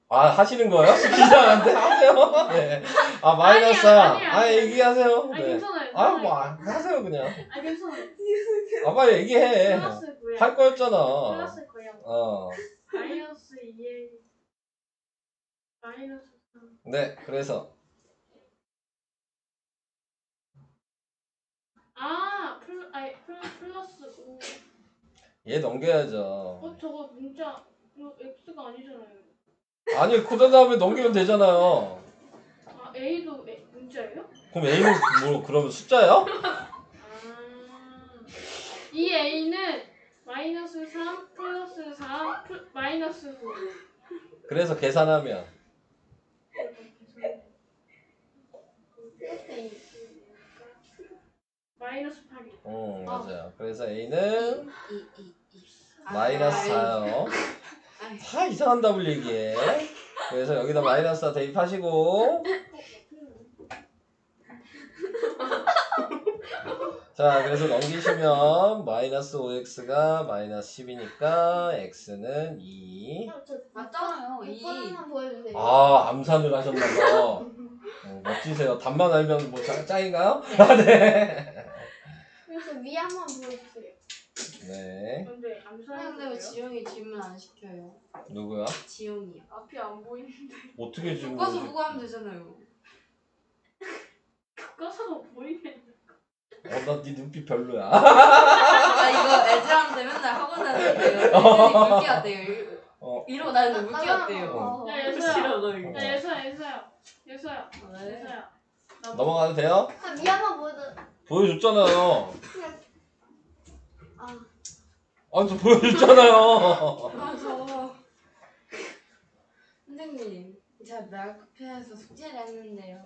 하시는 거예요? 시키자는데 하세요. 네. 마이너스 4. 아니야. 얘기하세요. 아니, 네. 괜찮아요. 하세요, 그냥. 아, 괜찮아요. 빨리 얘기해. 플러스 9에. 할 거였잖아. 플러스 9야. 마이너스 2에. 마이너스 3. 네, 그래서. 플러스 5. 얘 넘겨야죠. 저거 문자, 이거 X가 아니잖아요. 아니, 그 다음에 넘기면 되잖아요. A도 문자예요? 그럼 A는 뭐, 그러면 숫자예요? 이 A는 마이너스 3 플러스 4 마이너스 9. 그래서 계산하면. 마이너스 8이. 맞아요. 그래서 A는 2 마이너스 4요. 다 이상한 답을 얘기해. 그래서 여기다 마이너스 4 대입하시고. 자, 그래서 넘기시면 마이너스 5x가 마이너스 10이니까 x는 2. 맞잖아요. 6번만 보여주세요. 암산을 하셨나봐. 멋지세요. 답만 알면 뭐 짱인가요? 네. 그래서 위 한번 보여주세요. 네. 근데 근데 암산해도 왜 돼요? 지용이 질문 안 시켜요? 누구야? 지용이요. 앞이 안 보이는데. 어떻게 지금. 교과서 보고 하면 되잖아요. 교과서가 보이겠네. 나 네 눈빛 별로야. 이거 애들한테 맨날 학원 다니는데요. 애들이 물기 같대요. 이러고 다니는데 물기 같대요. 야, 예서야. 싫어 이거. 야, 예서야. 네. 넘어가도 돼요? 위 한번 보여줘. 보여줬잖아요. 그냥 저 보여줬잖아요. 저 선생님 제가 멸카페에서 숙제를 했는데요.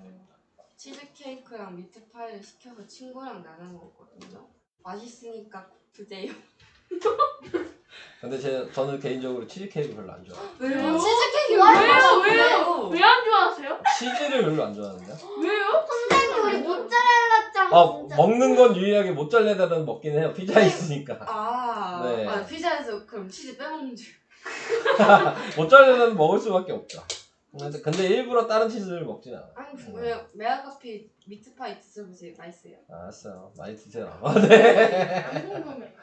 치즈케이크랑 미트파이를 시켜서 친구랑 나눈 거거든요. 맛있으니까 드세요. 근데 저는 개인적으로 치즈케이크 별로 안 좋아해요. 왜요? 치즈케이크 왜요? 왜 안 좋아하세요? 치즈를 별로 안 좋아하는데. 왜요? 선생님 우리 모짜렐라 짱. 진짜. 먹는 건 유일하게 모짜렐라는 먹긴 해요. 피자 있으니까. 네. 피자에서 그럼 치즈 빼먹는 줄. 모짜렐라는 먹을 수밖에 없죠. 근데 일부러 다른 치즈를 먹진 않아. 아니 왜 메아커피 미트파이 드셔보세요. 맛있어요. 알았어요. 많이 드세요. 네. 안 궁금해.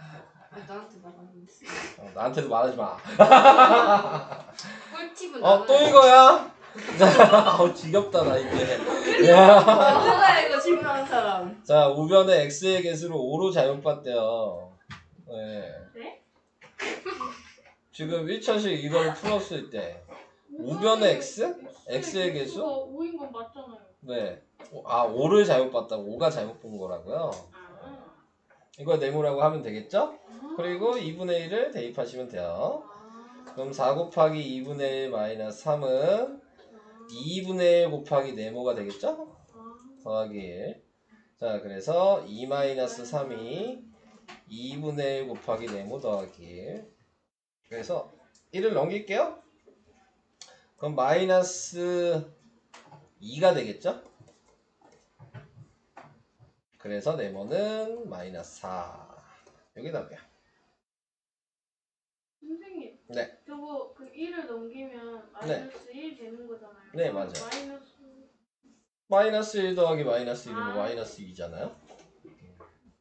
아 나한테 말하는 나한테도 말하지 마. 꿀팁은 또 이거야? 지겹다 나 이제. 야. 누가 이거 질문하는 사람. 자, 우변의 x의 개수를 5로 잘못봤대요. 네. 네? 지금 1차식 이걸 풀었을 때 우변의 x? x의 개수? 5인 건 맞잖아요. 네. 5를 잘못 봤다고. 5가 잘못 본 거라고요. 아. 이걸 네모라고 하면 되겠죠? 그리고 2분의 1을 대입하시면 돼요. 그럼 4 곱하기 2분의 1 마이너스 3은 2분의 1 곱하기 네모가 되겠죠? 더하기 1. 자, 그래서 2 마이너스 3이 2분의 1 곱하기 네모 더하기 1. 그래서 1을 넘길게요. 그럼 마이너스 2가 되겠죠? 그래서 네모는 마이너스 4. 여기 답이야. 선생님. 네. 저거 그 1을 넘기면 마이너스 1 되는 거잖아요. 네, 맞아요. 마이너스 마이너스 1 더하기 마이너스 1이면 아. 마이너스 2잖아요.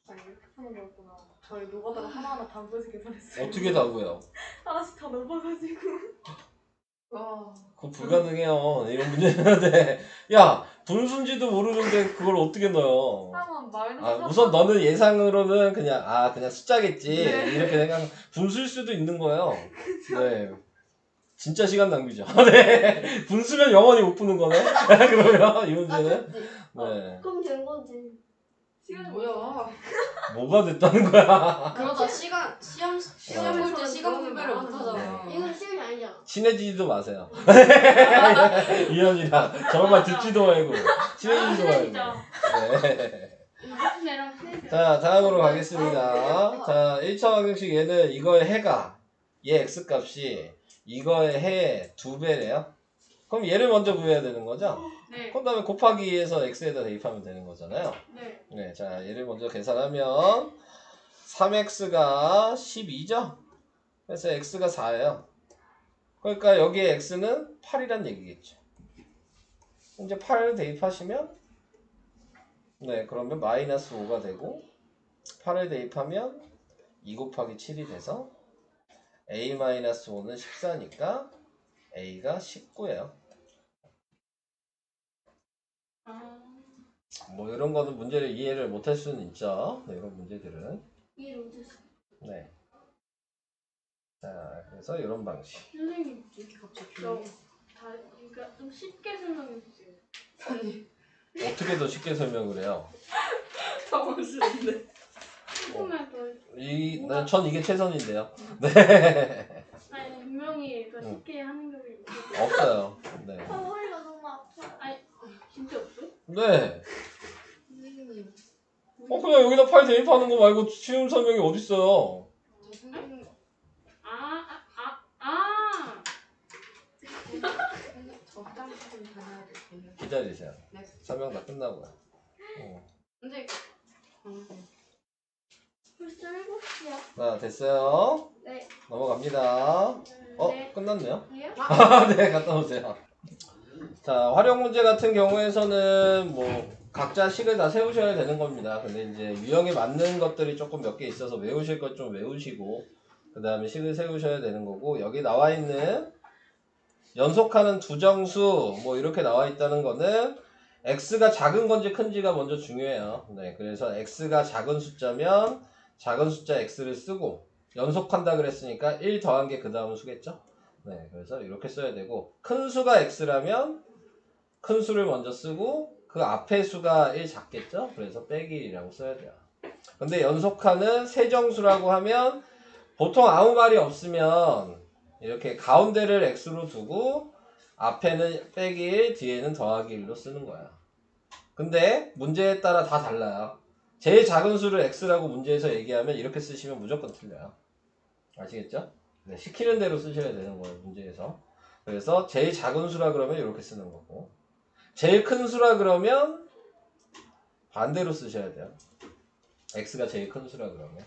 아 이렇게 하는 거였구나. 저희 노가다가 하나하나 다 구해서 계산했어요. 어떻게 다 구해요? 하나씩 다 넣어봐가지고. 와. 그거 불가능해요. 이런 문제는. 네. 야, 분수인지도 모르는데 그걸 어떻게 넣어요? 하나만 마이너스. 우선 너는 예상으로는 그냥 숫자겠지. 네. 이렇게 생각, 분수일 수도 있는 거예요. 네. 진짜 시간 낭비죠. 네. 분수면 영원히 못 푸는 거네. 그러면 이 문제는. 네. 그럼 된 거지. 시간이 뭐야? 뭐가 됐다는 거야? 그러다 시험 볼 때 시간 분배를 못 하잖아. 이건 시간이 아니잖아. 친해지지도 마세요. 이현이랑 정말 듣지도 말고 친해지지도 말고. 네. 무슨 애랑 친해져. 자, 다음으로 가겠습니다. 자, 1차 방정식 얘는 이거의 해가 얘 x값이 이거의 해의 2배래요. 그럼 얘를 먼저 구해야 되는 거죠? 네. 그 다음에 곱하기 2에서 x에다 대입하면 되는 거잖아요. 네. 네, 자, 얘를 먼저 계산하면 3x가 12죠? 그래서 x가 4예요. 그러니까 여기에 x는 8이란 얘기겠죠. 이제 8 대입하시면 네, 그러면 마이너스 5가 되고 8을 대입하면 2 곱하기 7이 돼서 a-5는 14니까 a가 19예요. 뭐 이런 거는 문제를 이해를 못할 수는 있죠. 네, 이런 문제들은. 이해를 못했어. 네. 자, 그래서 이런 방식. 선생님, 이렇게 갑자기 그러니까 좀 쉽게 설명해 주세요. 아니 어떻게 더 쉽게 설명을 해요? 당황스럽네. 조금만 더. 전 이게 최선인데요. 네. 아니 분명히 더 쉽게 하는 경우 있어요. 없어요. 네. 허리가 너무 아파. 아니 진짜 없어요? 네. 선생님 그냥 여기다 파일 대입하는 거 말고 쉬운 설명이 어딨어요? 저 선생님 저 화장실 좀 다녀야 될게요. 기다리세요. 네. 설명 다 끝나고요. 근데 벌써 7시야. 자, 됐어요. 네. 넘어갑니다. 네. 끝났네요. 이요? 네, 갔다 오세요. 자, 활용 문제 같은 경우에서는 뭐 각자 식을 다 세우셔야 되는 겁니다. 근데 이제 유형에 맞는 것들이 조금 몇 개 있어서 외우실 것 좀 외우시고 그 다음에 식을 세우셔야 되는 거고 여기 나와 있는 연속하는 두 정수 뭐 이렇게 나와 있다는 거는 x가 작은 건지 큰지가 먼저 중요해요. 네, 그래서 x가 작은 숫자면 작은 숫자 x를 쓰고 연속한다 그랬으니까 1 더한 게 그 다음 수겠죠? 네, 그래서 이렇게 써야 되고 큰 수가 x라면 큰 수를 먼저 쓰고 그 앞에 수가 1 작겠죠? 그래서 빼기 1이라고 써야 돼요. 근데 연속하는 세정수라고 하면 보통 아무 말이 없으면 이렇게 가운데를 x로 두고 앞에는 빼기 1, 뒤에는 더하기 1로 쓰는 거야. 근데 문제에 따라 다 달라요. 제일 작은 수를 x라고 문제에서 얘기하면 이렇게 쓰시면 무조건 틀려요. 아시겠죠? 네, 시키는 대로 쓰셔야 되는 거예요, 문제에서. 그래서 제일 작은 수라 그러면 이렇게 쓰는 거고 제일 큰 수라 그러면 반대로 쓰셔야 돼요. x가 제일 큰 수라 그러면.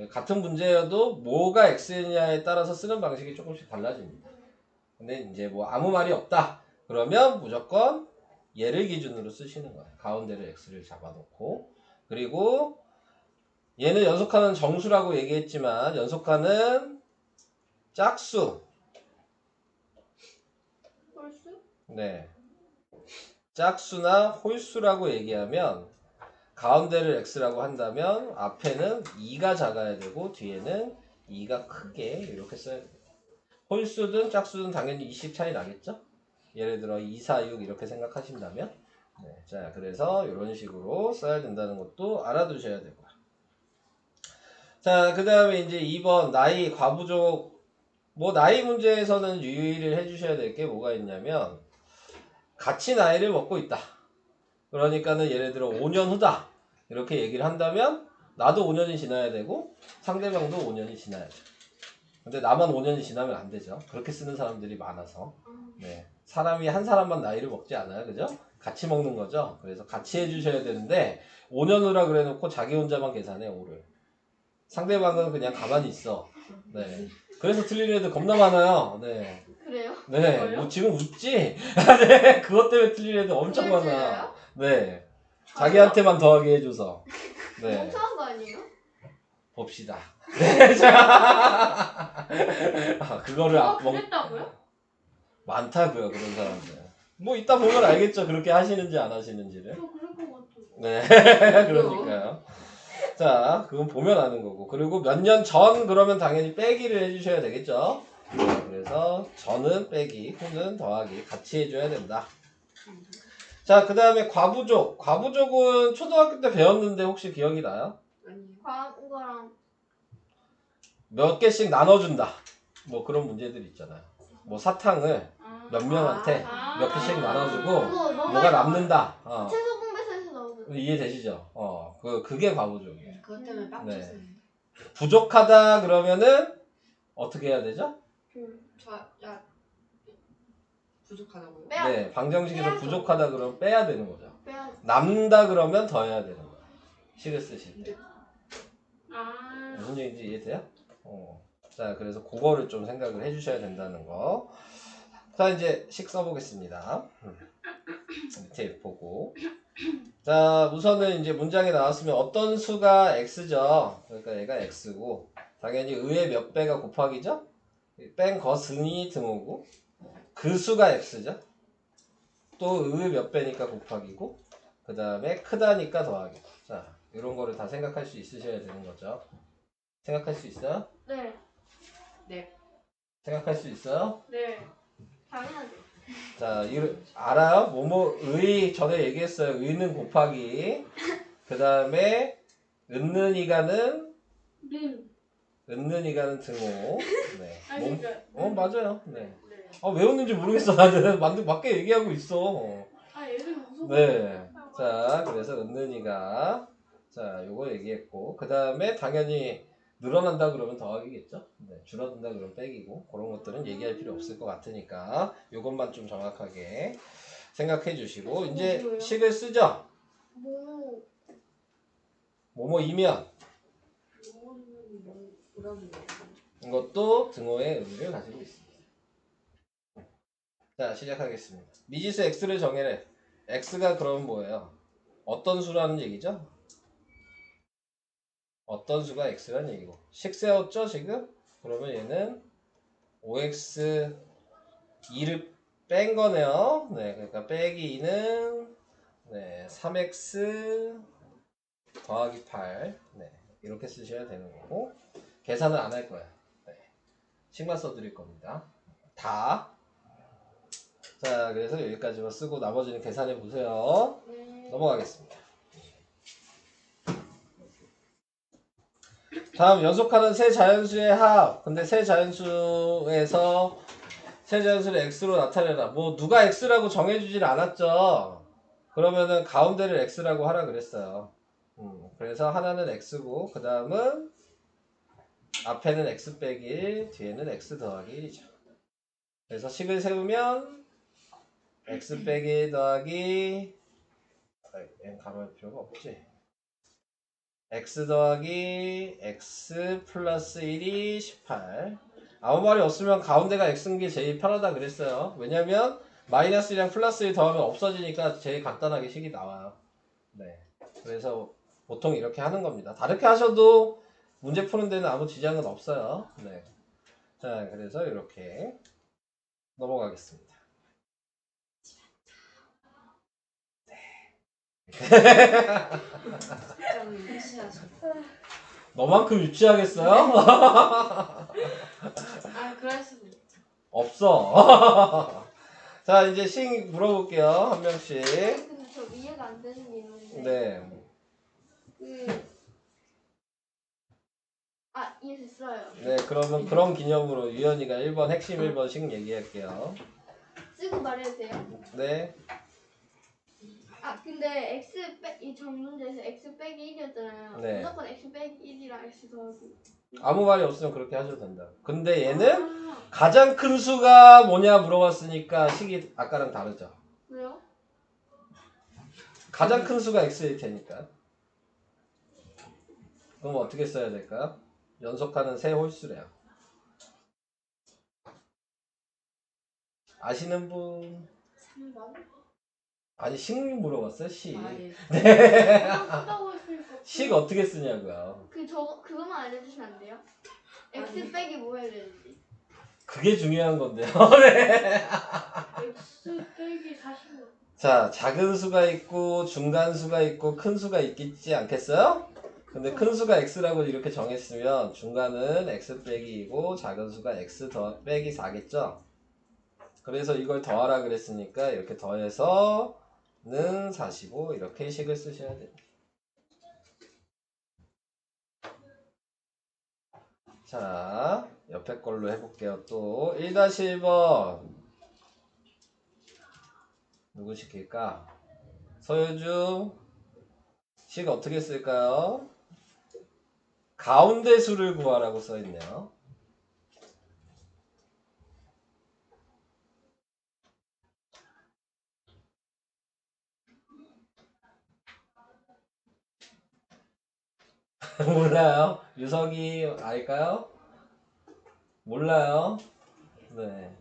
같은 문제여도 뭐가 x냐에 따라서 쓰는 방식이 조금씩 달라집니다. 근데 이제 뭐 아무 말이 없다. 그러면 무조건 얘를 기준으로 쓰시는 거예요. 가운데를 x를 잡아놓고. 그리고 얘는 연속하는 정수라고 얘기했지만 연속하는 짝수. 홀수? 네. 짝수나 홀수라고 얘기하면 가운데를 x라고 한다면 앞에는 2가 작아야 되고 뒤에는 2가 크게 이렇게 써야 돼요. 홀수든 짝수든 당연히 20 차이 나겠죠? 예를 들어 2, 4, 6 이렇게 생각하신다면 네. 자, 그래서 이런 식으로 써야 된다는 것도 알아두셔야 되고요. 자, 그 다음에 이제 2번 나이 과부족. 뭐 나이 문제에서는 유의를 해주셔야 될 게 뭐가 있냐면 같이 나이를 먹고 있다. 그러니까는 예를 들어 5년 후다 이렇게 얘기를 한다면 나도 5년이 지나야 되고 상대방도 5년이 지나야죠. 근데 나만 5년이 지나면 안 되죠. 그렇게 쓰는 사람들이 많아서. 네. 사람이 한 사람만 나이를 먹지 않아요. 그죠? 같이 먹는 거죠. 그래서 같이 해주셔야 되는데 5년 후라 그래 놓고 자기 혼자만 계산해 5를. 상대방은 그냥 가만히 있어. 네. 그래서 틀린 애들 겁나 많아요. 네. 그래요? 네. 뭐 지금 웃지? 네. 그것 때문에 틀린 애들 엄청 그걸 많아. 틀려요? 네. 자기한테만 더하게 해줘서. 네. 멍청한 거 아니에요? 봅시다. 네. 자. 아, 그거를 그랬다고요? 많다고요, 그런 사람들. 뭐 이따 보면 알겠죠. 그렇게 하시는지 안 하시는지를. 저 그럴 것 같아요. 네. 그러니까요. 자, 그건 보면 아는 거고. 그리고 몇 년 전 그러면 당연히 빼기를 해주셔야 되겠죠. 네, 그래서 전은 빼기, 후는 더하기 같이 해줘야 된다. 자, 그 다음에 과부족. 과부족은 초등학교 때 배웠는데 혹시 기억이 나요? 아니요. 과거랑 몇 개씩 나눠준다. 뭐 그런 문제들 있잖아요. 뭐 사탕을 아. 몇 명한테 아. 몇 개씩 나눠주고 그거 뭐가 남는다. 최소 공배사에서 나오거든요. 이해되시죠? 그게 과부족이에요. 그것 때문에 빡 네. 쳤어요. 부족하다 그러면은 어떻게 해야 되죠? 야 부족하다고요? 빼야 네, 방정식에서 빼야죠. 부족하다 그러면 빼야 되는 거죠. 빼야 남는다 그러면 더해야 되는 거예요. 식을 쓰실 때. 아. 무슨 얘기인지 이해돼요? 자, 그래서 그거를 좀 생각을 해주셔야 된다는 거. 자, 이제 식 써보겠습니다. 밑에 보고. 자, 우선은 이제 문장에 나왔으면 어떤 수가 x죠. 그러니까 얘가 x고, 당연히 의의 몇 배가 곱하기죠? 뺀 것은이 등호고, 그 수가 x죠. 또 의의 몇 배니까 곱하기고, 그 다음에 크다니까 더하기고. 자, 이런 거를 다 생각할 수 있으셔야 되는 거죠. 생각할 수 있어요? 네. 생각할 수 있어요? 네. 당연하죠. 자, 알아요? 의 전에 얘기했어요. 의는 곱하기. 그 다음에 은는이가는 등호. 네. 아니 그러니까. 맞아요. 네. 네. 외웠는지 모르겠어. 나는 맞게 얘기하고 있어. 아 얘들 무서워. 네. 자, 그래서 은는이가 자, 요거 얘기했고 그 다음에 당연히 늘어난다 그러면 더하기겠죠. 네. 줄어든다 그러면 빼기고 그런 것들은 얘기할 필요 없을 것 같으니까 요것만 좀 정확하게 생각해 주시고 이제 뭐예요? 식을 쓰죠. 뭐뭐이면 이것도 등호의 의미를 가지고 있습니다. 자, 시작하겠습니다. 미지수 x를 정해래. x가 그러면 뭐예요? 어떤 수라는 얘기죠? 어떤 수가 x라는 얘기고. 식 세웠죠, 지금? 그러면 얘는 5x 2를 뺀 거네요. 네, 그러니까 빼기 2는 네, 3x 더하기 8. 네, 이렇게 쓰셔야 되는 거고. 계산을 안 할 거예요. 네, 식만 써드릴 겁니다. 다. 자, 그래서 여기까지만 쓰고 나머지는 계산해 보세요. 네. 넘어가겠습니다. 다음 연속하는 세 자연수의 합. 근데 세 자연수에서 세 자연수를 x로 나타내라. 뭐 누가 x라고 정해주질 않았죠. 그러면은 가운데를 x라고 하라 그랬어요. 그래서 하나는 x고 그 다음은 앞에는 x 빼기 1, 뒤에는 x 더하기 1이죠. 그래서 식을 세우면 x 빼기 1 더하기 n 가로할 필요가 없지. x 더하기 x 플러스 1이 18. 아무 말이 없으면 가운데가 x인 게 제일 편하다 그랬어요. 왜냐면 마이너스 1이랑 플러스 1 더하면 없어지니까 제일 간단하게 식이 나와요. 네. 그래서 보통 이렇게 하는 겁니다. 다르게 하셔도 문제 푸는 데는 아무 지장은 없어요. 네. 자, 그래서 이렇게 넘어가겠습니다. 좀 유치하셔. 너만큼 유치하겠어요? 아 그럴 수도 있죠. 없어. 자, 이제 식 물어볼게요. 한 명씩. 근데 저 이해가 안 되는 게 있는데. 네. 이해됐어요. 네, 그러면 그런 기념으로 유연이가 1번 핵심 1번 식 얘기할게요. 쓰고 말해도 돼요? 네. 근데 이 전 문제에서 x 빼기 1이었잖아요. 네. 무조건 x 빼기 1이랑 x 더하기. 아무 말이 없으면 그렇게 하셔도 된다. 근데 얘는 가장 큰 수가 뭐냐 물어봤으니까 식이 아까랑 다르죠. 왜요? 가장 큰 수가 x일 테니까. 그럼 어떻게 써야 될까요? 연속하는 세 홀수래요. 아시는 분? 3번? 아니 식 물어봤어요? 식. 아 예. 쓰다고 했으니까. 식 어떻게 쓰냐고요. 그거만 알려주시면 안 돼요? x 빼기 뭐 해야 되는지. 그게 중요한 건데요. 네. x 빼기 45. 자, 작은 수가 있고 중간 수가 있고 큰 수가 있겠지 않겠어요? 근데 큰 수가 x라고 이렇게 정했으면 중간은 x 빼기 2고 작은 수가 x 더 빼기 4겠죠? 그래서 이걸 더하라 그랬으니까 이렇게 더해서는 45 이렇게 식을 쓰셔야 됩니다. 자, 옆에 걸로 해볼게요. 또 1-1번 누구 시킬까? 서효주 식 어떻게 쓸까요? 가운데 수를 구하라고 써있네요. 몰라요? 유석이 알까요? 몰라요? 네.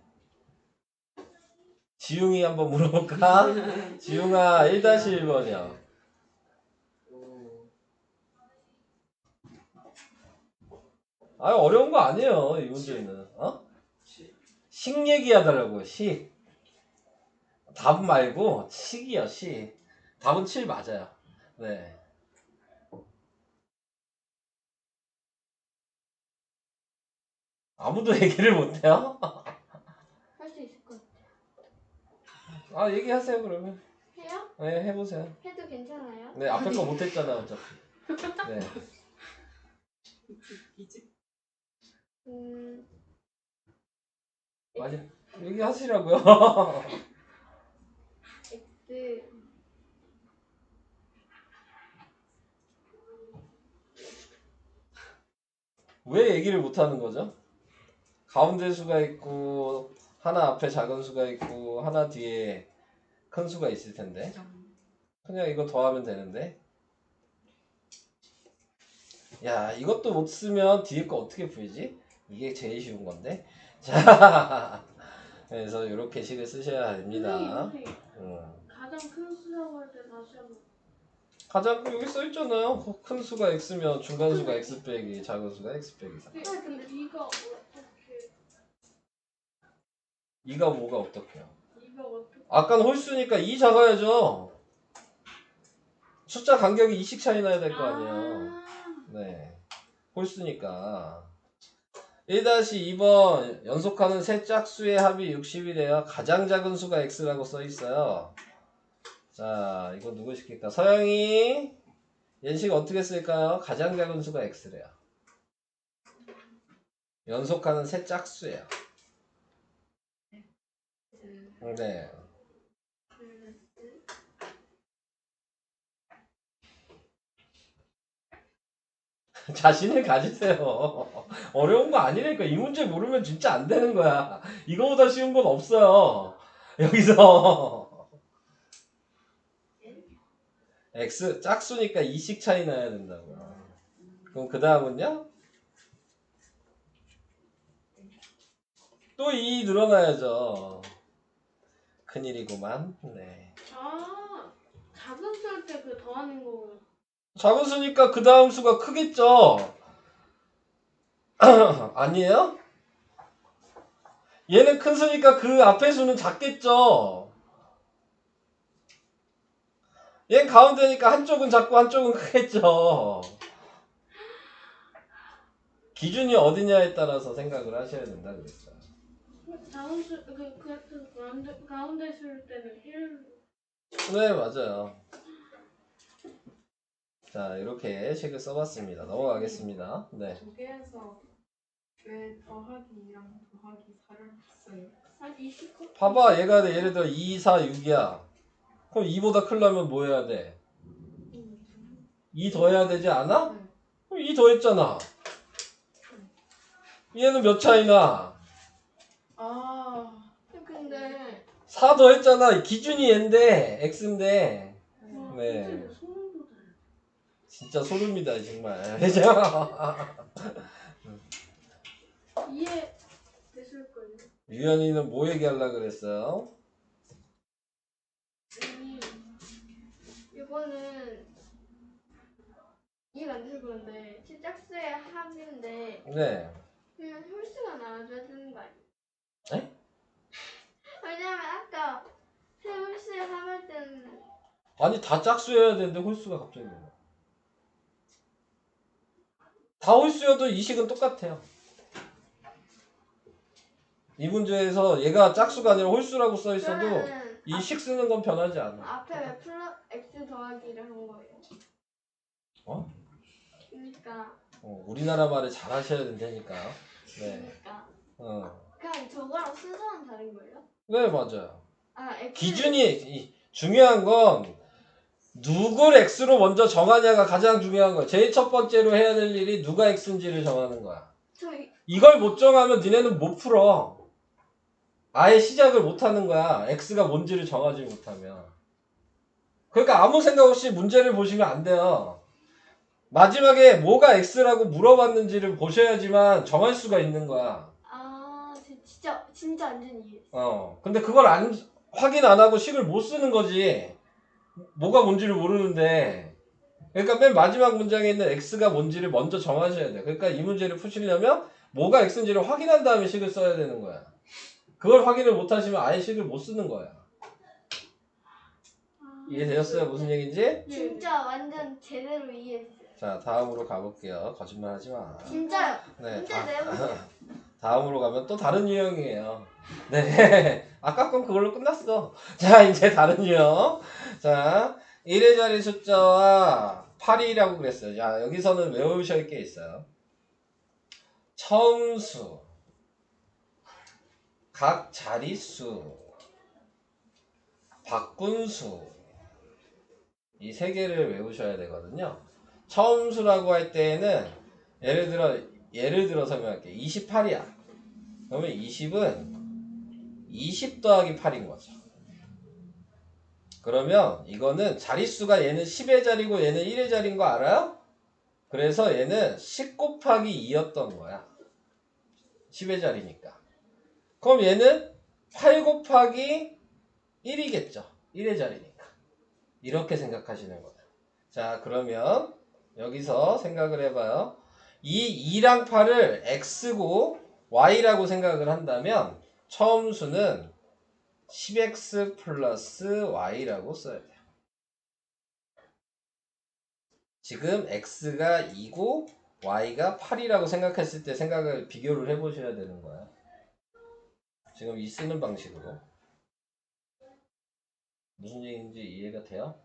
지웅이 한번 물어볼까? 지웅아 1-1번이요. 아 어려운 거 아니에요 이 문제는. 어? 식 얘기하달라고요. 식. 답 말고 식이요 식. 답은 7 맞아요. 네. 아무도 얘기를 못해요? 할 수 있을 것 같아요. 아 얘기하세요 그러면. 해요? 네 해보세요. 해도 괜찮아요? 네 앞에 거 못했잖아 어차피. 네. 이제 맞아. 얘기하시라고요. x 왜 얘기를 못하는 거죠? 가운데 수가 있고 하나 앞에 작은 수가 있고 하나 뒤에 큰 수가 있을 텐데 그냥 이거 더하면 되는데. 야 이것도 못 쓰면 뒤에 거 어떻게 풀지? 이게 제일 쉬운 건데. 자 그래서 이렇게 식을 쓰셔야 됩니다. 선생님, 가장 큰 수라고 할 때 다시 한번. 가장 여기 써있잖아요. 큰 수가 x면 중간 수가 x 빼기 작은 수가 x 빼기 4. 근데 이가 어떻게? 이가 뭐가 어떻게요? 이가 어떻게? 아까는 홀수니까 2 작아야죠. 숫자 간격이 2씩 차이 나야 될 거 아니에요. 네. 홀수니까. 1-2번 연속하는 세 짝수의 합이 60이래요. 가장 작은 수가 x라고 써있어요. 자, 이거 누구 시킬까? 서영이 얘식 어떻게 쓸까요? 가장 작은 수가 x래요. 연속하는 세 짝수예요. 네. 자신을 가지세요. 어려운 거 아니니까 이 문제 모르면 진짜 안 되는 거야. 이거보다 쉬운 건 없어요. 여기서 x 짝수니까 2씩 차이 나야 된다고요. 그럼 그 다음은요? 또 2 늘어나야죠. 큰일이구만. 네. 아, 작은 수일 때 그 더하는 거구나. 작은 수니까 그 다음 수가 크겠죠? 아니에요? 얘는 큰 수니까 그 앞에 수는 작겠죠? 얘는 가운데니까 한쪽은 작고 한쪽은 크겠죠? 기준이 어디냐에 따라서 생각을 하셔야 된다 그랬어요. 작은 수, 가운데 수일 때는 1. 네, 맞아요. 자, 이렇게 식을 써봤습니다. 넘어가겠습니다. 네. 두 개에서 왜 더하기 2랑 더하기 4를 했어요? 한 20컷? 봐봐, 얘가 예를 들어 2, 4, 6이야. 그럼 2보다 크려면 뭐 해야 돼? 2 더해야 되지 않아? 네. 그럼 2 더했잖아. 얘는 몇 차이나? 아, 근데 4 더했잖아. 기준이 얘인데, x인데. 와, 네. 근데 소름 돋아요. 진짜 소름이다, 정말. 이해 됐을걸요? 유연이는 뭐 얘기하려고 그랬어요? 이거는 이해가 안 돼서 그런데 짝수의 합인데 네. 그냥 홀수가 나와줘야 되는 거 아니에요? 에? 왜냐면 아까 세 홀수의 합할 때는 아니, 다 짝수여야 되는데 홀수가 갑자기 왜 나와? 다 홀수여도 이 식은 똑같아요. 이 문제에서 얘가 짝수가 아니라 홀수라고 써 있어도 그러면은 이 식 쓰는 건 변하지 않아. 앞에 왜 x 더하기를 한 거예요? 어? 그러니까 우리나라 말을 잘 하셔야 된다니까. 네. 그러니까 어. 그냥 저거랑 순서는 다른 거예요? 네, 맞아요. 아 x 기준이 중요한 건 누굴 x로 먼저 정하냐가 가장 중요한 거야. 제일 첫 번째로 해야 될 일이 누가 x인지를 정하는 거야. 이걸 못 정하면 니네는 못 풀어. 아예 시작을 못 하는 거야. x가 뭔지를 정하지 못하면. 그러니까 아무 생각 없이 문제를 보시면 안 돼요. 마지막에 뭐가 x라고 물어봤는지를 보셔야지만 정할 수가 있는 거야. 아 진짜 완전 이해. 근데 그걸 확인 안 하고 식을 못 쓰는 거지. 뭐가 뭔지를 모르는데. 그러니까 맨 마지막 문장에 있는 x가 뭔지를 먼저 정하셔야 돼. 그러니까 이 문제를 푸시려면 뭐가 x인지를 확인한 다음에 식을 써야 되는 거야. 그걸 확인을 못 하시면 아예 식을 못 쓰는 거야. 이해되셨어요? 무슨 얘기인지? 진짜 완전 제대로 이해했어요. 자, 다음으로 가볼게요. 거짓말 하지 마. 진짜요. 네, 문제 내보세요. 다음으로 가면 또 다른 유형이에요. 네. 아까 건 그걸로 끝났어. 자, 이제 다른 유형. 자, 1의 자리 숫자와 8이라고 그랬어요. 자, 여기서는 외우셔야 할 게 있어요. 처음수, 각 자릿수, 바꾼수, 이 세 개를 외우셔야 되거든요. 처음수라고 할 때에는 예를 들어 설명할게요. 28이야. 그러면 20은 20 더하기 8인 거죠. 그러면 이거는 자릿수가 얘는 10의 자리고 얘는 1의 자리인 거 알아요? 그래서 얘는 10 곱하기 2였던 거야. 10의 자리니까. 그럼 얘는 8 곱하기 1이겠죠. 1의 자리니까. 이렇게 생각하시는 거예요. 자, 그러면 여기서 생각을 해봐요. 이 2랑 8을 x고 y라고 생각을 한다면 처음 수는 10x 플러스 y라고 써야 돼요. 지금 x가 2고 y가 8이라고 생각했을 때 생각을 비교를 해보셔야 되는 거야. 지금 이 쓰는 방식으로. 무슨 얘기인지 이해가 돼요?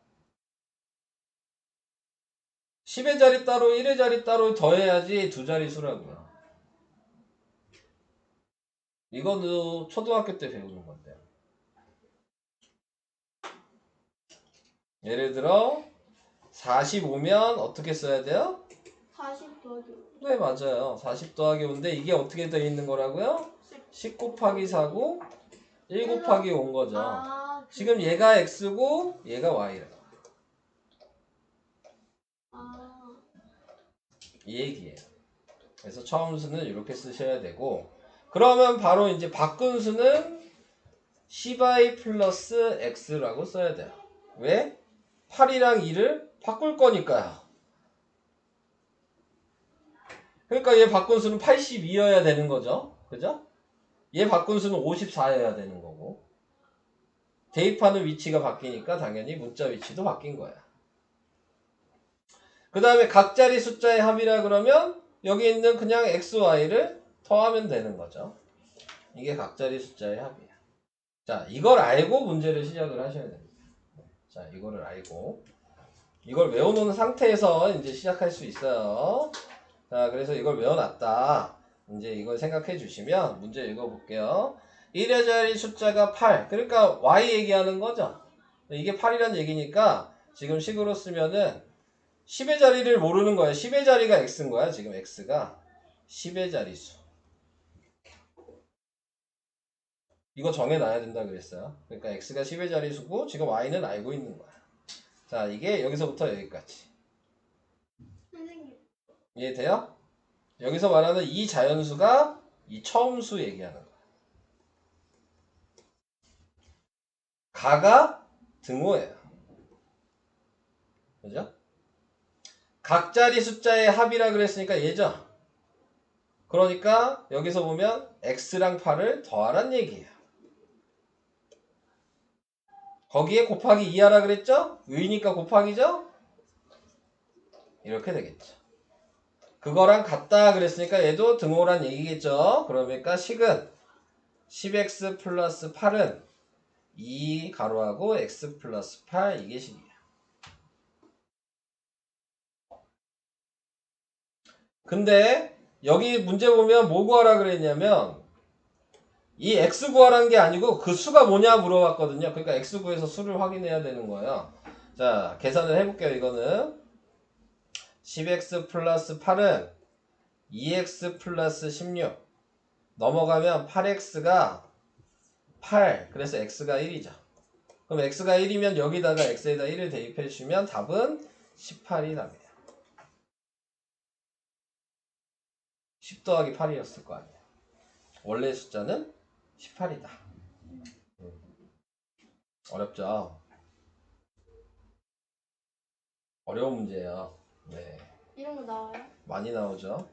10의 자리 따로 1의 자리 따로 더해야지 두 자리 수라고요. 이거는 초등학교 때 배우는 건데요. 예를 들어 45면 어떻게 써야 돼요? 40 더하기 5. 네, 맞아요. 40 더하기 5인데 이게 어떻게 되어 있는 거라고요? 10 곱하기 4고 1 곱하기 5인 거죠. 지금 얘가 x고 얘가 y래요. 이 얘기예요. 그래서 처음 수는 이렇게 쓰셔야 되고 그러면 바로 이제 바꾼 수는 10i 플러스 x라고 써야 돼요. 왜? 8이랑 2를 바꿀 거니까요. 그러니까 얘 바꾼 수는 82여야 되는 거죠. 그죠? 얘 바꾼 수는 54여야 되는 거고. 대입하는 위치가 바뀌니까 당연히 문자 위치도 바뀐 거야. 그 다음에 각자리 숫자의 합이라 그러면 여기 있는 그냥 x, y를 더하면 되는 거죠. 이게 각자리 숫자의 합이에요. 자, 이걸 알고 문제를 시작을 하셔야 됩니다. 자, 이거를 알고 이걸 외워놓은 상태에서 이제 시작할 수 있어요. 자, 그래서 이걸 외워놨다. 이제 이걸 생각해 주시면 문제 읽어볼게요. 1의 자리 숫자가 8. 그러니까 y 얘기하는 거죠. 이게 8이란 얘기니까 지금 식으로 쓰면은 10의 자리를 모르는 거야. 10의 자리가 x인 거야. 지금 x가 10의 자리수. 이거 정해놔야 된다 그랬어요. 그러니까 x가 10의 자리수고 지금 y는 알고 있는 거야. 자, 이게 여기서부터 여기까지. 선생님. 이해돼요? 여기서 말하는 이 자연수가 이 처음수 얘기하는 거야. 가가 등호예요. 그죠? 각자리 숫자의 합이라 그랬으니까 얘죠. 그러니까 여기서 보면 x랑 8을 더하란 얘기예요. 거기에 곱하기 2하라 그랬죠? 의니까 곱하기죠? 이렇게 되겠죠. 그거랑 같다 그랬으니까 얘도 등호란 얘기겠죠. 그러니까 식은 10x 플러스 8은 2 가로하고 x 플러스 8 이게 식이에요. 근데 여기 문제 보면 뭐 구하라 그랬냐면 이 x 구하라는 게 아니고 그 수가 뭐냐 물어봤거든요. 그러니까 x 구해서 수를 확인해야 되는 거예요. 자, 계산을 해볼게요. 이거는 10x 플러스 8은 2x 플러스 16 넘어가면 8x가 8 그래서 x가 1이죠. 그럼 x가 1이면 여기다가 x에다 1을 대입해 주시면 답은 18이 답이에요. 10 더하기 8이었을 거 아니에요. 원래 숫자는 18이다. 어렵죠? 어려운 문제예요. 네, 이런 거 나와요? 많이 나오죠?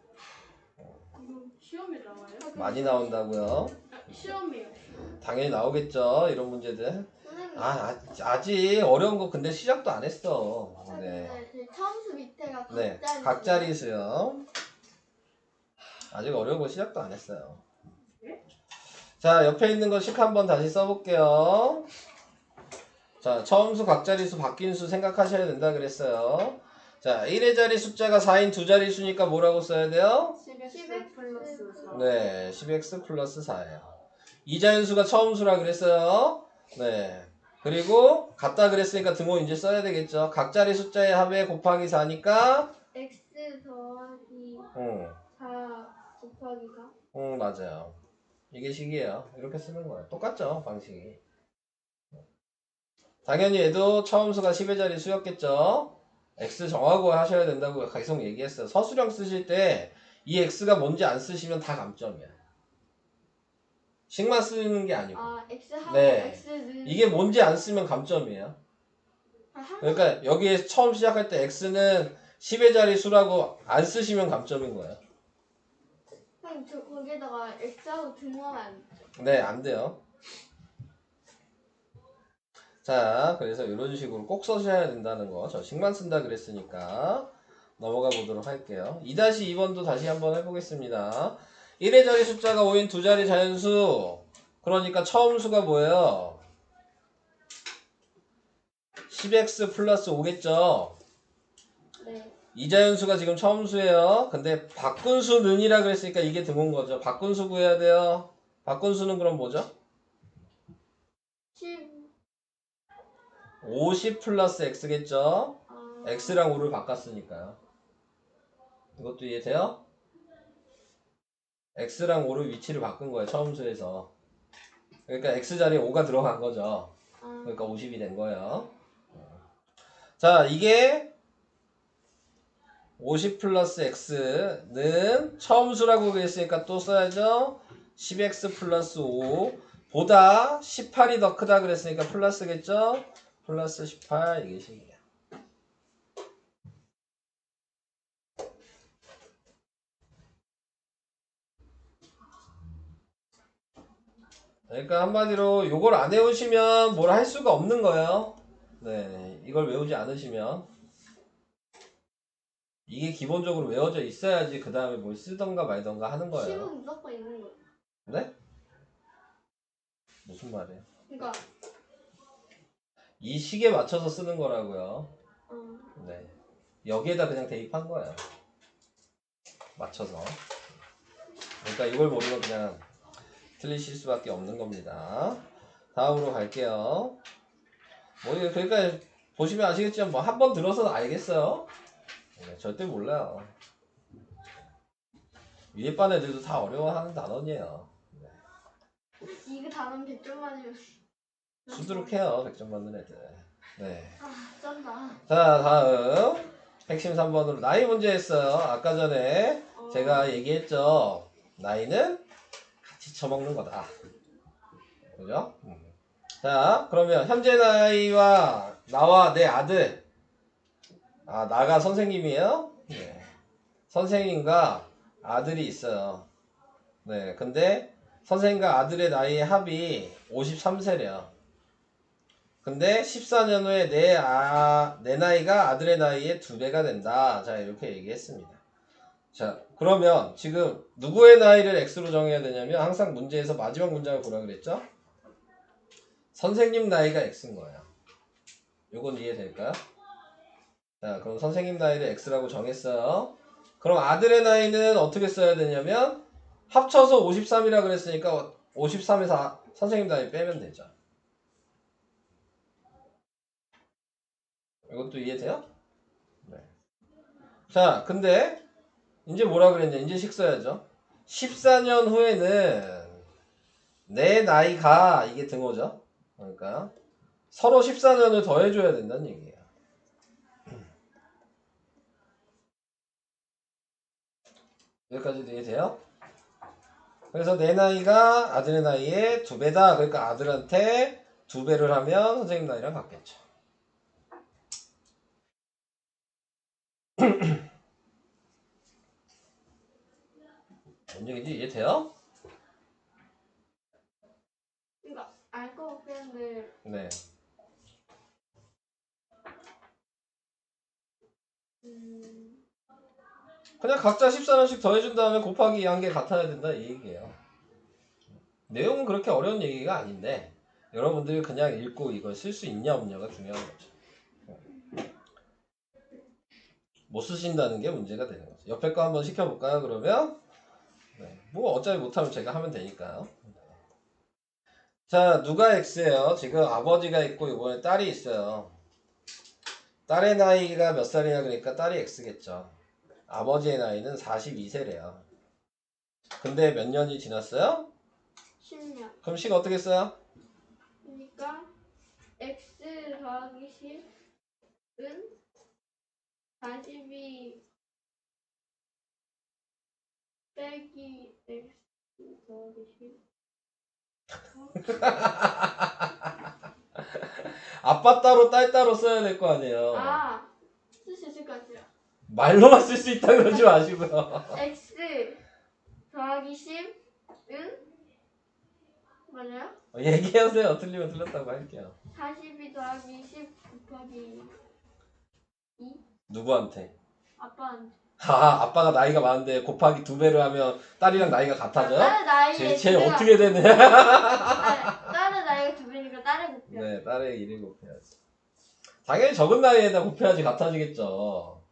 이거 시험에 나와요? 많이 나온다고요? 시험이요. 당연히 나오겠죠, 이런 문제들. 선생님. 아직 어려운 거 근데 시작도 안 했어. 네, 근데 제 처음수 밑에가 네, 각자리. 각자리 수요. 아직 어려운 거 시작도 안 했어요. 자, 옆에 있는 거 식 한번 다시 써볼게요. 자, 처음수, 각자리수, 바뀐 수 생각하셔야 된다 그랬어요. 자, 1의 자리 숫자가 4인 두 자리 수니까 뭐라고 써야 돼요? 10x 플러스 4. 네, 10x 플러스 4예요. 이자연수가 처음수라 그랬어요. 네. 그리고 같다 그랬으니까 등호 이제 써야 되겠죠. 각자리 숫자의 합에 곱하기 4니까 x 더하기 4 곱하기 4. 맞아요. 이게 식이에요. 이렇게 쓰는 거예요. 똑같죠, 방식이. 당연히 얘도 처음수가 10의 자리 수였겠죠. x 정하고 하셔야 된다고 계속 얘기했어요. 서술형 쓰실 때 이 x가 뭔지 안 쓰시면 다 감점이야. 식만 쓰는 게 아니고. 아, x하고 네. x는 이게 뭔지 안 쓰면 감점이에요. 그러니까 여기에 처음 시작할 때 x는 10의 자리 수라고 안 쓰시면 감점인 거예요. 선생님 저 거기에다가 x하고 등호하면 안 되죠? 네, 안 돼요. 자, 그래서 이런 식으로 꼭 써셔야 된다는 거. 저 식만 쓴다 그랬으니까 넘어가 보도록 할게요. 2-2번도 다시 한번 해보겠습니다. 1의 자리 숫자가 5인 두 자리 자연수. 그러니까 처음 수가 뭐예요? 10x 플러스 5겠죠? 네. 이자연수가 지금 처음 수예요. 근데 바꾼 수는이라 그랬으니까 이게 등호인 거죠. 바꾼 수 구해야 돼요. 바꾼 수는 그럼 뭐죠? 50 플러스 x겠죠? x랑 5를 바꿨으니까요. 이것도 이해돼요? x랑 5를 위치를 바꾼 거예요. 처음 수에서. 그러니까 x 자리에 5가 들어간 거죠. 그러니까 50이 된 거예요. 자, 이게 50 플러스 x는 처음 수라고 그랬으니까 또 써야죠. 10x 플러스 5 보다 18이 더 크다 그랬으니까 플러스겠죠? 플러스 18 이게 식이야. 그러니까 한마디로 요걸 안 외우시면 뭘 할 수가 없는 거예요. 네, 이걸 외우지 않으시면 이게 기본적으로 외워져 있어야지 그 다음에 뭘 쓰던가 말던가 하는 거예요. 시험은 무조건 있는 거야. 네? 무슨 말이에요? 그러니까 이 식에 맞춰서 쓰는 거라고요. 어, 네, 여기에다 그냥 대입한 거예요. 맞춰서. 그러니까 이걸 모르면 그냥 틀리실 수밖에 없는 겁니다. 다음으로 갈게요. 뭐 그러니까 보시면 아시겠지만 뭐 한 번 들어서 알겠어요. 네, 절대 몰라요. 위에 반 애들도 다 어려워하는 단원이에요. 이거 단원 100점 맞으면 수두룩해요 100점 받는 애들. 네. 아 쩐다. 자 다음 핵심 3번으로 나이 문제 했어요. 아까 전에 어. 제가 얘기했죠. 나이는 같이 처먹는 거다. 그죠? 자 그러면 현재 나이와 나와 내 아들, 아 나가 선생님이에요. 네. 선생님과 아들이 있어요. 네, 근데 선생님과 아들의 나이의 합이 53세래요. 근데 14년 후에 내 나이가 아들의 나이의 2배가 된다. 자, 이렇게 얘기했습니다. 자, 그러면 지금 누구의 나이를 X로 정해야 되냐면 항상 문제에서 마지막 문장을 보라 그랬죠? 선생님 나이가 X인 거예요. 요건 이해될까요? 자, 그럼 선생님 나이를 X라고 정했어요. 그럼 아들의 나이는 어떻게 써야 되냐면 합쳐서 53이라 그랬으니까 53에서 선생님 나이 빼면 되죠. 이것도 이해돼요? 네. 자, 근데 이제 뭐라 그랬냐? 이제 식 써야죠. 14년 후에는 내 나이가 이게 등호죠. 그러니까 서로 14년을 더해줘야 된다는 얘기예요. 여기까지도 이해돼요? 그래서 내 나이가 아들의 나이의 2배다. 그러니까 아들한테 2배를 하면 선생님 나이랑 같겠죠. 뭔 얘기인지 이해돼요? 그러니까 알 것 같긴 한데 네. 그냥 각자 14년씩 더해준 다음에 곱하기 한 개 같아야 된다 이 얘기예요. 내용은 그렇게 어려운 얘기가 아닌데 여러분들이 그냥 읽고 이걸 쓸 수 있냐 없냐가 중요한 거죠. 못 쓰신다는 게 문제가 되는 거죠. 옆에 거 한번 시켜볼까요 그러면? 네. 뭐 어차피 못하면 제가 하면 되니까요. 자 누가 X예요? 지금 아버지가 있고 이번에 딸이 있어요. 딸의 나이가 몇 살이냐 그러니까 딸이 X겠죠. 아버지의 나이는 42세래요. 근데 몇 년이 지났어요? 10년. 그럼 식 어떻게 써요? 그러니까 x 더하기 10은 42 빼기 x 더하기 10. 아빠 따로 딸 따로 써야 될 거 아니에요. 아, 쓸 수 있을 것 같아요. 말로만 쓸 수 있다 그러지 마시고요. x 더하기 10은 맞아요? 얘기하세요. 틀리면 틀렸다고 할게요. 42 더하기 10 곱하기 2? 누구한테? 아빠한테. 아빠가 나이가 많은데 곱하기 2배를 하면 딸이랑 나이가 같아져요? 딸의 나이에 쟤 두 배가- 어떻게 되네? 딸의 나이가 2배니까 딸의 곱이야. 네, 딸의 1을 곱해야지. 당연히 적은 나이에다 곱해야지 같아지겠죠.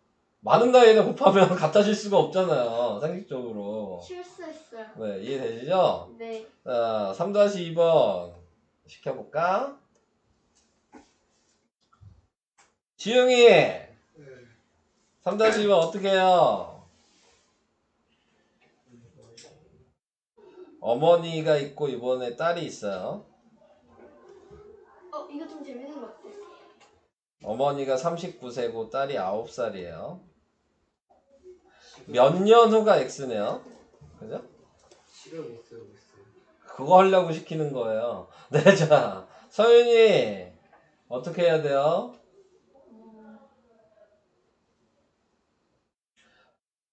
많은 나이에다 곱하면 같아질 수가 없잖아요. 상식적으로. 실수했어요. 네, 이해되시죠? 네. 자, 3-2번 시켜볼까? 지웅이 3-2번 어떻게 해요? 어머니가 있고 이번에 딸이 있어요. 이거 좀 재밌는 것 같아. 어머니가 39세고 딸이 9살이에요. 몇 년 후가 X네요. 그죠? 있어요. 그거 하려고 시키는 거예요. 네, 자, 서윤이 어떻게 해야 돼요?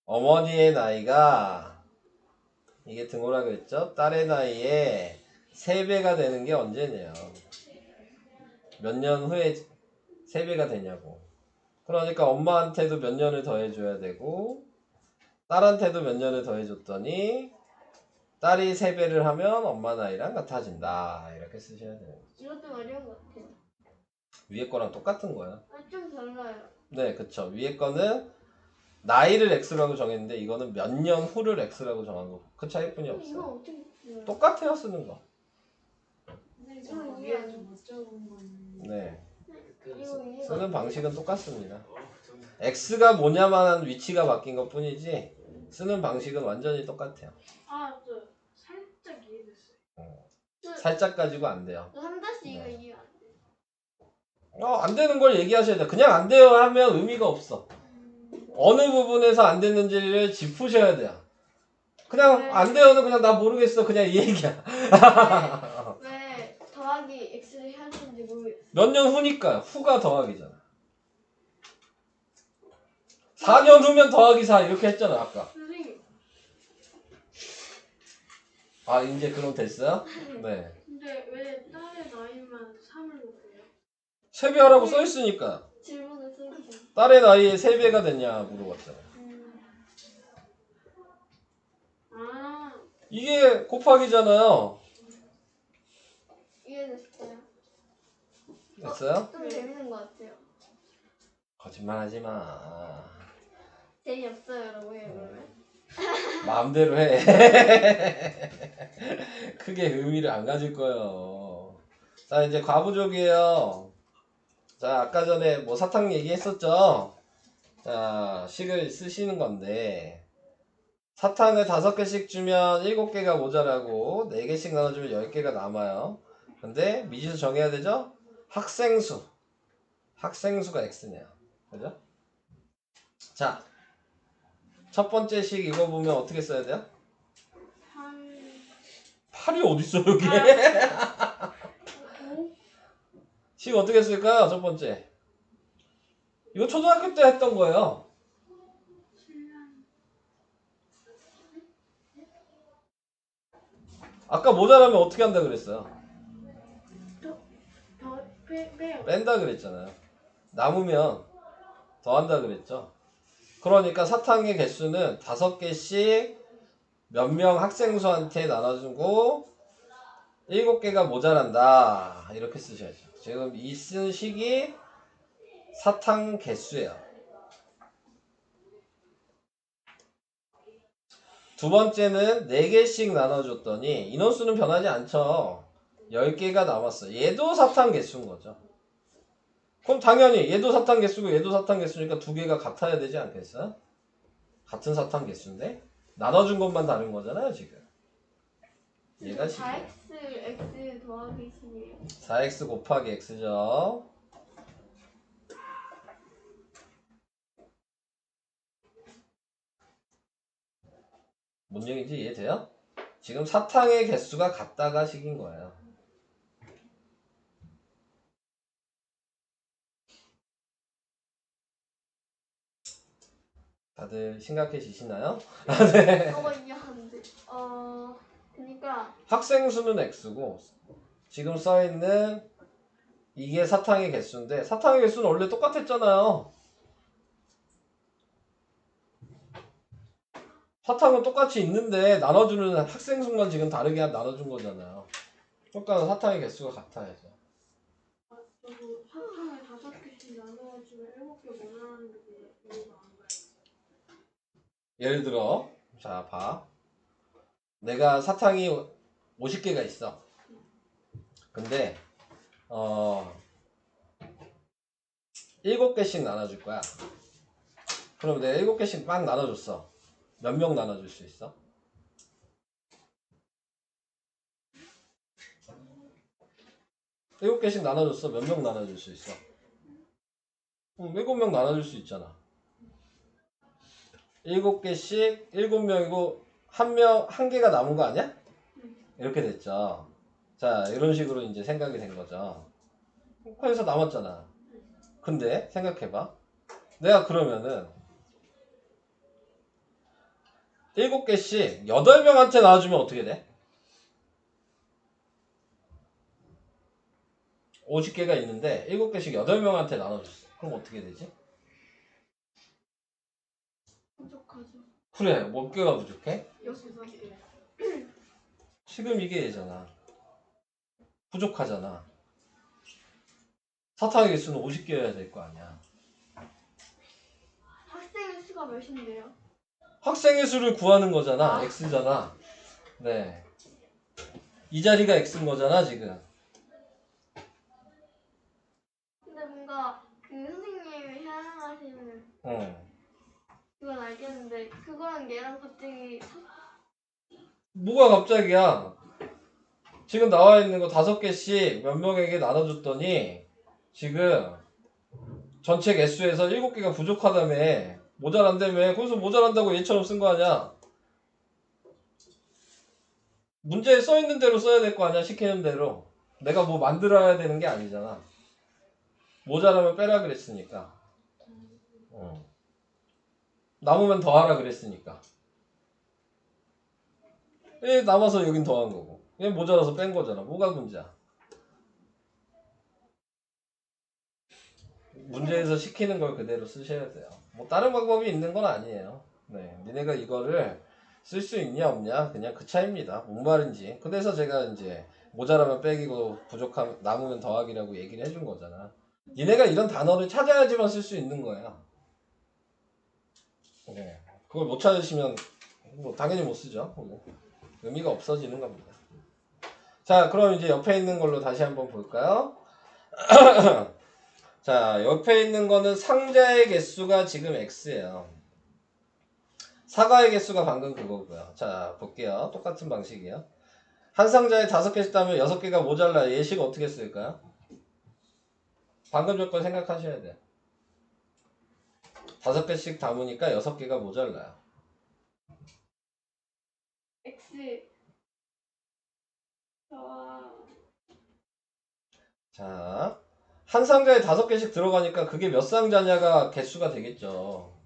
어머니의 나이가 이게 등호라 그랬죠? 딸의 나이에 3배가 되는 게 언제냐? 몇 년 후에 3배가 되냐고. 그러니까 엄마한테도 몇 년을 더해줘야 되고 딸한테도 몇 년을 더해줬더니 딸이 3배를 하면 엄마 나이랑 같아진다. 이렇게 쓰셔야 돼요. 이것도 어려운 것 같아요. 위에 거랑 똑같은 거야. 좀 달라요. 네, 그쵸. 위에 거는 나이를 x라고 정했는데 이거는 몇 년 후를 x라고 정한 거고 그 차이뿐이 이거 없어요. 어떻게 풀어요? 똑같아요, 쓰는 거. 선생님 이거 저 이해 거기에 안 좀못 적은 거는 네, 이거 이해가 쓰는 방식은 똑같습니다. x가 뭐냐만 위치가 바뀐 것 뿐이지 쓰는 방식은 완전히 똑같아요. 아, 저 살짝 이해됐어요. 살짝 가지고 안 돼요. 한 다시 이거 네. 이해 안 돼. 안 되는 걸 얘기하셔야 돼요. 그냥 안 돼요 하면 의미가 없어. 어느 부분에서 안 됐는지를 짚으셔야 돼요. 그냥 안 돼요는 그냥 나 모르겠어 그냥 이 얘기야. 왜 더하기 x를 해야 되는지 모르겠어. 몇 년 후니까요. 후가 더하기잖아. 4년 후면 더하기 4 이렇게 했잖아 아까. 선생님, 아 이제 그럼 됐어요? 네. 근데 왜 딸의 나이만 3을 놓고요? 세배하라고 써있으니까 질문을 쓰기. 딸의 나이에 3배가 됐냐 물어봤잖아요. 아, 이게 곱하기잖아요. 이해됐어요. 됐어요? 좀 재밌는 것 같아요. 거짓말 하지 마. 재미없어요라고 해요 그러면? 마음대로 해. 크게 의미를 안 가질 거예요. 자 이제 과부족이에요. 자 아까 전에 뭐 사탕 얘기했었죠. 자 식을 쓰시는 건데 사탕을 5개씩 주면 7개가 모자라고 4개씩 나눠주면 10개가 남아요. 근데 미지수 정해야 되죠? 학생수가 x네요. 그죠? 자 첫 번째 식 이거 보면 어떻게 써야 돼요? 3, 8이 어딨어 여기? 5, 식 어떻게 쓸까요? 첫 번째 이거 초등학교 때 했던 거예요. 7, 아까 모자라면 어떻게 한다 그랬어요? 빼요. 뺀다 그랬잖아요. 남으면 더한다 그랬죠. 그러니까 사탕의 개수는 5개씩 몇 명 학생 수한테 나눠주고 7개가 모자란다 이렇게 쓰셔야죠. 지금 이 쓴 식이 사탕 개수예요. 두 번째는 4개씩 나눠줬더니 인원수는 변하지 않죠. 10개가 남았어. 얘도 사탕 개수인 거죠. 그럼 당연히 얘도 사탕 개수고 얘도 사탕 개수니까 2개가 같아야 되지 않겠어요? 같은 사탕 개수인데 나눠준 것만 다른 거잖아요 지금. 얘가 식이에요. 4x x 더하기 10이에요. 4x 곱하기 x죠. 뭔 얘기인지 이해돼요? 지금 사탕의 개수가 같다가 식인 거예요. 다들 심각해지시나요? 네. 이해 안 돼. 그러니까 학생 수는 x고 지금 써있는 이게 사탕의 개수인데 사탕의 개수는 원래 똑같았잖아요. 사탕은 똑같이 있는데 나눠주는 학생 수만 지금 다르게 나눠준 거잖아요. 그러니까 사탕의 개수가 같아야죠. 저도 사탕을 5개씩 나눠가지고 7개 모자라는 게 이해가 안 가요. 예를 들어 자 봐. 내가 사탕이 50개가 있어. 근데 7개씩 나눠줄 거야. 그럼 내가 7개씩 막 나눠줬어. 몇 명 나눠줄 수 있어? 일곱 개씩 나눠줬어. 몇 명 나눠줄 수 있어? 7명 나눠줄 수 있잖아. 7개씩 7명이고 한 개가 남은 거 아니야? 이렇게 됐죠. 자, 이런 식으로 이제 생각이 된 거죠. 거기서 남았잖아. 근데 생각해봐. 내가 그러면은 7개씩 8명한테 나눠주면 어떻게 돼? 50개가 있는데 7개씩 8명한테 나눠줬어. 그럼 어떻게 되지? 부족하죠. 그래, 몇 개가 부족해? 6개. 지금 이게 얘잖아. 부족하잖아. 사탕의 개수는 50개여야 될 거 아니야. 학생의 수가 몇인데요? 학생의 수를 구하는 거잖아. X잖아. 네. 이 자리가 X인 거잖아, 지금. 근데 뭔가 그 선생님이 사용하시는 그건 알겠는데 그거랑 얘랑 갑자기 뭐가 갑자기야? 지금 나와 있는 거 5개씩 몇 명에게 나눠줬더니 지금 전체 개수에서 7개가 부족하다며. 모자란다며. 거기서 모자란다고 얘처럼 쓴 거 아니야? 문제에 써 있는 대로 써야 될 거 아니야, 시키는 대로. 내가 뭐 만들어야 되는 게 아니잖아. 모자라면 빼라 그랬으니까. 남으면 더하라 그랬으니까. 얘 남아서 여긴 더한 거고. 얘 모자라서 뺀 거잖아. 뭐가 문제야? 문제에서 시키는 걸 그대로 쓰셔야 돼요. 뭐 다른 방법이 있는 건 아니에요. 네, 니네가 이거를 쓸 수 있냐 없냐 그냥 그 차이입니다. 뭔 말인지. 그래서 제가 이제 모자라면 빼기고 부족하면 남으면 더하기라고 얘기를 해준 거잖아. 니네가 이런 단어를 찾아야지만 쓸 수 있는 거야. 네, 그걸 못 찾으시면 뭐 당연히 못 쓰죠. 의미가 없어지는 겁니다. 자, 그럼 이제 옆에 있는 걸로 다시 한번 볼까요? 자, 옆에 있는 거는 상자의 개수가 지금 X예요. 사과의 개수가 방금 그거고요. 자, 볼게요. 똑같은 방식이에요. 한 상자에 5개씩 따면 6개가 모자라요. 예식 어떻게 쓸까요? 방금 조건 생각하셔야 돼요. 5개씩 담으니까 6개가 모자라요. X. 자, 한 상자에 5개씩 들어가니까 그게 몇 상자냐가 개수가 되겠죠.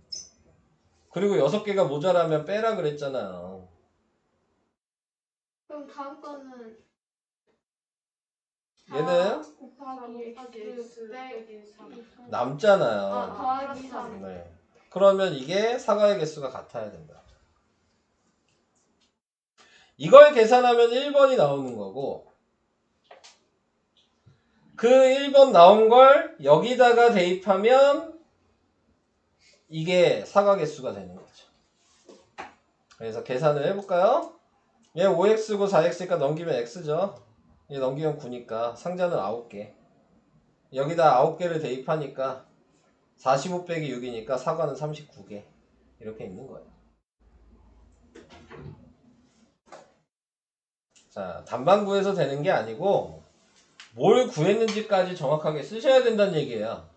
그리고 6개가 모자라면 빼라 그랬잖아요. 그럼 다음 거는 얘는 곱하기 X 빼기 3. 남잖아요. 더하기 3. 네. 그러면 이게 사과의 개수가 같아야 된다. 이걸 계산하면 1번이 나오는 거고, 그 1번 나온 걸 여기다가 대입하면 이게 사과 개수가 되는 거죠. 그래서 계산을 해볼까요? 얘 5x고 4x니까 넘기면 x죠. 얘 넘기면 9니까 상자는 9개. 여기다 9개를 대입하니까 45 빼기 6이니까 사과는 39개. 이렇게 있는 거예요. 자, 답만 구해서 되는 게 아니고 뭘 구했는지까지 정확하게 쓰셔야 된다는 얘기예요.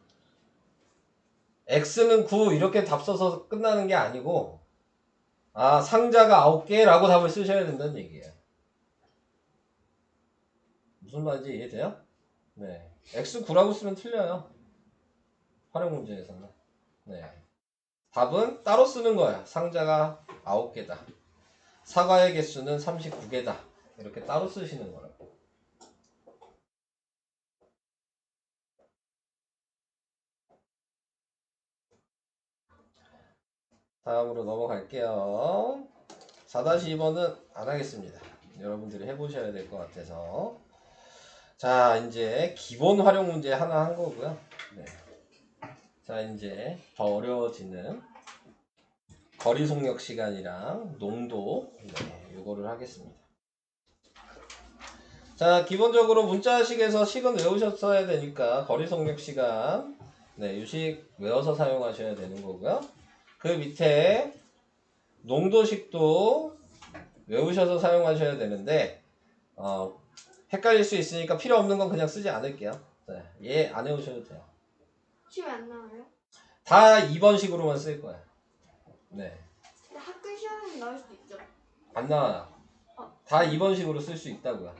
x는 9 이렇게 답 써서 끝나는 게 아니고 아, 상자가 9개라고 답을 쓰셔야 된다는 얘기예요. 무슨 말인지 이해돼요? 네. x9라고 쓰면 틀려요. 활용 문제에서는. 네. 답은 따로 쓰는 거야. 상자가 9개다. 사과의 개수는 39개다. 이렇게 따로 쓰시는 거라고. 다음으로 넘어갈게요. 4-2번은 안 하겠습니다. 여러분들이 해보셔야 될 것 같아서. 자, 이제 기본 활용 문제 하나 한 거고요. 네. 자, 이제 더 어려워지는 거리 속력 시간이랑 농도, 네, 요거를 하겠습니다. 자, 기본적으로 문자식에서 식은 외우셨어야 되니까 거리 속력 시간, 네, 유식 외워서 사용하셔야 되는 거고요. 그 밑에 농도식도 외우셔서 사용하셔야 되는데 헷갈릴 수 있으니까 필요 없는 건 그냥 쓰지 않을게요. 네, 얘 안 외우셔도 돼요. 시험 안 나와요? 다 2번식으로만 쓸 거야. 네. 근데 학교 시험에 나올 수도 있죠. 안 나와요. 다 2번 식으로 쓸 수 있다고요.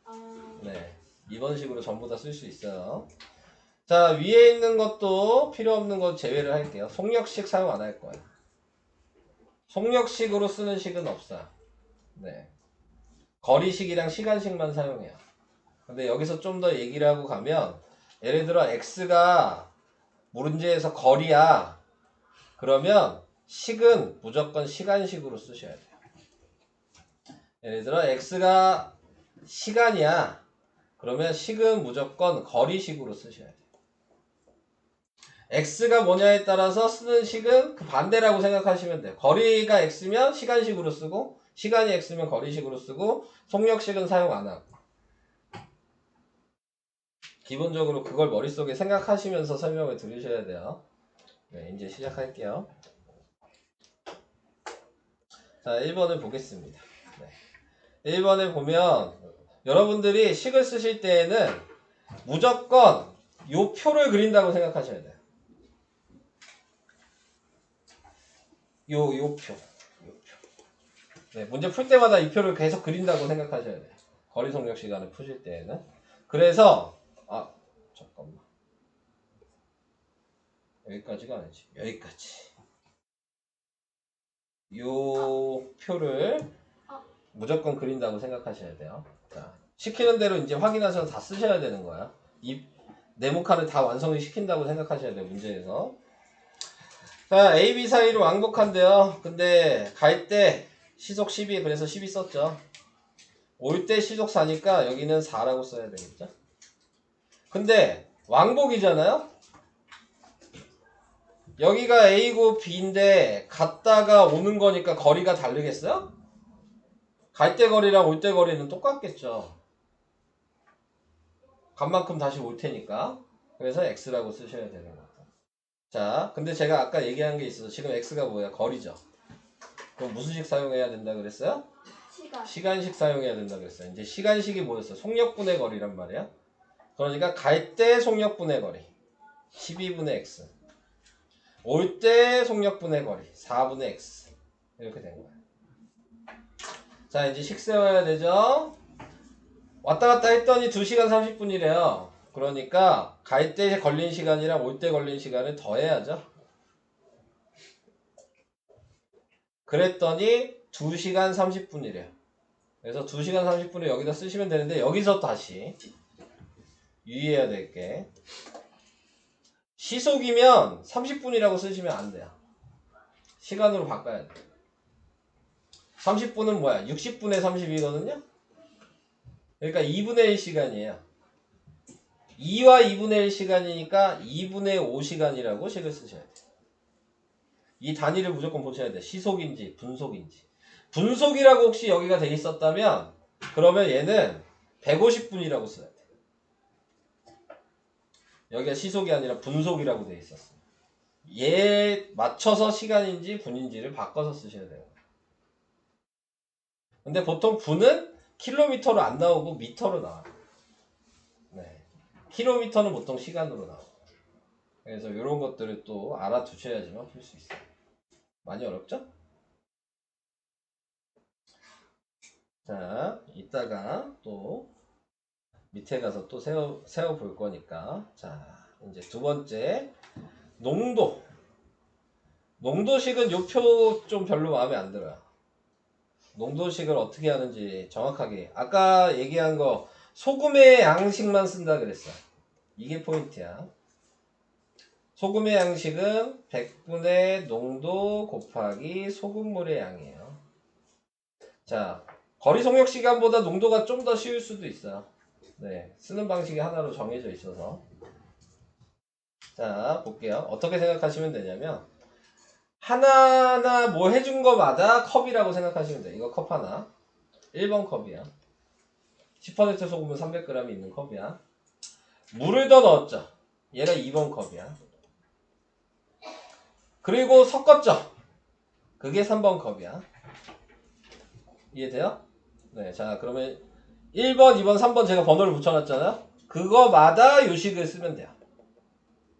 아, 네. 2번 식으로 전부 다 쓸 수 있어요. 자, 위에 있는 것도 필요 없는 거 제외를 할게요. 속력식 사용 안 할 거예요. 속력식으로 쓰는 식은 없어요. 네. 거리식이랑 시간식만 사용해요. 근데 여기서 좀 더 얘기를 하고 가면 예를 들어 x가 문제에서 거리야. 그러면 식은 무조건 시간식으로 쓰셔야 돼요. 예를 들어 x가 시간이야. 그러면 식은 무조건 거리식으로 쓰셔야 돼요. x가 뭐냐에 따라서 쓰는 식은 그 반대라고 생각하시면 돼요. 거리가 x면 시간식으로 쓰고 시간이 x면 거리식으로 쓰고 속력식은 사용 안 하고. 기본적으로 그걸 머릿속에 생각하시면서 설명을 들으셔야 돼요. 네, 이제 시작할게요. 자, 1번을 보겠습니다. 네. 1번을 보면 여러분들이 식을 쓰실 때에는 무조건 요 표를 그린다고 생각하셔야 돼요. 요 표. 네, 문제 풀 때마다 이 표를 계속 그린다고 생각하셔야 돼요. 거리 속력 시간을 푸실 때에는. 그래서 잠깐만. 여기까지가 아니지. 여기까지. 요 표를 무조건 그린다고 생각하셔야 돼요. 자, 시키는 대로 이제 확인하셔서 다 쓰셔야 되는 거야. 이 네모칸을 다 완성을 시킨다고 생각하셔야 돼요. 문제에서. 자, A, B 사이로 왕복한대요. 근데 갈 때 시속 12, 그래서 12 썼죠. 올 때 시속 4니까 여기는 4라고 써야 되겠죠. 근데 왕복이잖아요. 여기가 A고 B인데 갔다가 오는 거니까 거리가 다르겠어요? 갈 때 거리랑 올 때 거리는 똑같겠죠. 간 만큼 다시 올 테니까. 그래서 X라고 쓰셔야 되는 거예요. 자, 근데 제가 아까 얘기한 게 있어서 지금 X가 뭐야? 거리죠. 그럼 무슨 식 사용해야 된다 그랬어요? 시간. 시간식 사용해야 된다 그랬어요. 이제 시간식이 뭐였어? 속력분의 거리란 말이야. 그러니까 갈 때 속력분의 거리 12분의 x, 올 때 속력분의 거리 4분의 x 이렇게 된 거야. 자, 이제 식 세워야 되죠. 왔다 갔다 했더니 2시간 30분이래요. 그러니까 갈 때 걸린 시간이랑 올 때 걸린 시간을 더해야죠. 그랬더니 2시간 30분이래요. 그래서 2시간 30분을 여기다 쓰시면 되는데 여기서 다시 유의해야 될 게 시속이면 30분이라고 쓰시면 안 돼요. 시간으로 바꿔야 돼. 30분은 뭐야? 60분의 30이거든요? 그러니까 2분의 1 시간이에요. 2와 2분의 1 시간이니까 2분의 5 시간이라고 식을 쓰셔야 돼요. 이 단위를 무조건 보셔야 돼요. 시속인지 분속인지. 분속이라고 혹시 여기가 돼 있었다면 그러면 얘는 150분이라고 써야 돼요. 여기가 시속이 아니라 분속이라고 돼 있었어요. 얘에 맞춰서 시간인지 분인지를 바꿔서 쓰셔야 돼요. 근데 보통 분은 킬로미터로 안 나오고 미터로 나와요. 네. 킬로미터는 보통 시간으로 나와요. 그래서 이런 것들을 또 알아두셔야지만 풀 수 있어요. 많이 어렵죠? 자, 이따가 또 밑에 가서 또 세워 볼 거니까. 자, 이제 두 번째 농도. 농도식은 요 표 좀 별로 마음에 안 들어요. 농도식을 어떻게 하는지 정확하게. 아까 얘기한 거 소금의 양식만 쓴다 그랬어. 이게 포인트야. 소금의 양식은 100분의 농도 곱하기 소금물의 양이에요. 자, 거리 속력 시간보다 농도가 좀 더 쉬울 수도 있어요. 네, 쓰는 방식이 하나로 정해져 있어서. 자, 볼게요. 어떻게 생각하시면 되냐면 하나하나 뭐 해준 거마다 컵이라고 생각하시면 돼요. 이거 컵 하나. 1번 컵이야. 10% 소금은 300g이 있는 컵이야. 물을 더 넣었죠. 얘가 2번 컵이야. 그리고 섞었죠. 그게 3번 컵이야. 이해돼요? 네, 자, 그러면 1번, 2번, 3번 제가 번호를 붙여놨잖아요. 그거마다 요식을 쓰면 돼요.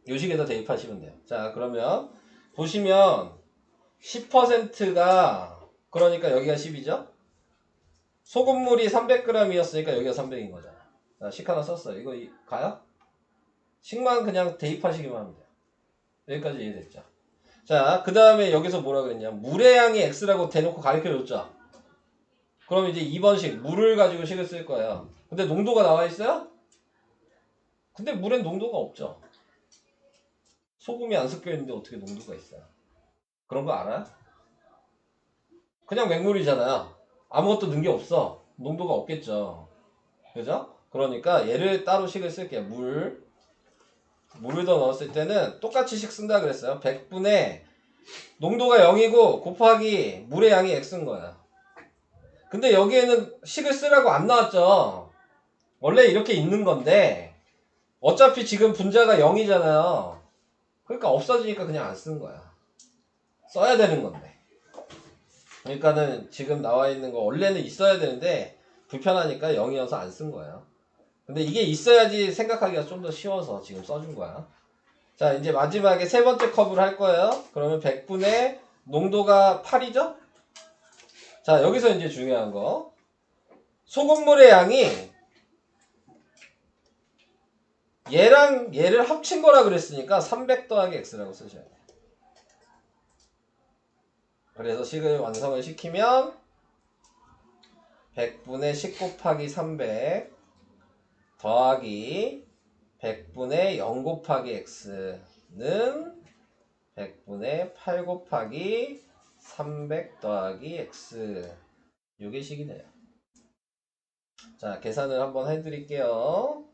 요식에다 대입하시면 돼요. 자, 그러면 보시면 10%가 그러니까 여기가 10이죠. 소금물이 300g이었으니까 여기가 300인 거잖아. 자, 식 하나 썼어요. 이거 가요? 식만 그냥 대입하시기만 하면 돼요. 여기까지 이해됐죠? 자, 그 다음에 여기서 뭐라 그랬냐. 물의 양이 x라고 대놓고 가르쳐줬죠. 그럼 이제 2번식 물을 가지고 식을 쓸 거예요. 근데 농도가 나와 있어요? 근데 물엔 농도가 없죠. 소금이 안 섞여 있는데 어떻게 농도가 있어요? 그런 거 알아요? 그냥 맹물이잖아요. 아무것도 넣은 게 없어. 농도가 없겠죠. 그죠? 그러니까 얘를 따로 식을 쓸게요. 물을 더 넣었을 때는 똑같이 식 쓴다 그랬어요. 100분의 농도가 0이고 곱하기 물의 양이 x인 거야. 근데 여기에는 식을 쓰라고 안 나왔죠. 원래 이렇게 있는 건데 어차피 지금 분자가 0이잖아요. 그러니까 없어지니까 그냥 안 쓰는 거야. 써야 되는 건데. 그러니까는 지금 나와 있는 거 원래는 있어야 되는데 불편하니까 0이어서 안 쓴 거예요. 근데 이게 있어야지 생각하기가 좀 더 쉬워서 지금 써준 거야. 자, 이제 마지막에 세 번째 컵을 할 거예요. 그러면 100분의 농도가 8이죠? 자, 여기서 이제 중요한 거. 소금물의 양이 얘랑 얘를 합친 거라 그랬으니까 300 더하기 x라고 쓰셔야 돼요. 그래서 식을 완성을 시키면 100분의 10 곱하기 300 더하기 100분의 0 곱하기 x는 100분의 8 곱하기 300 더하기 x 요게 식이 돼요. 자, 계산을 한번 해드릴게요.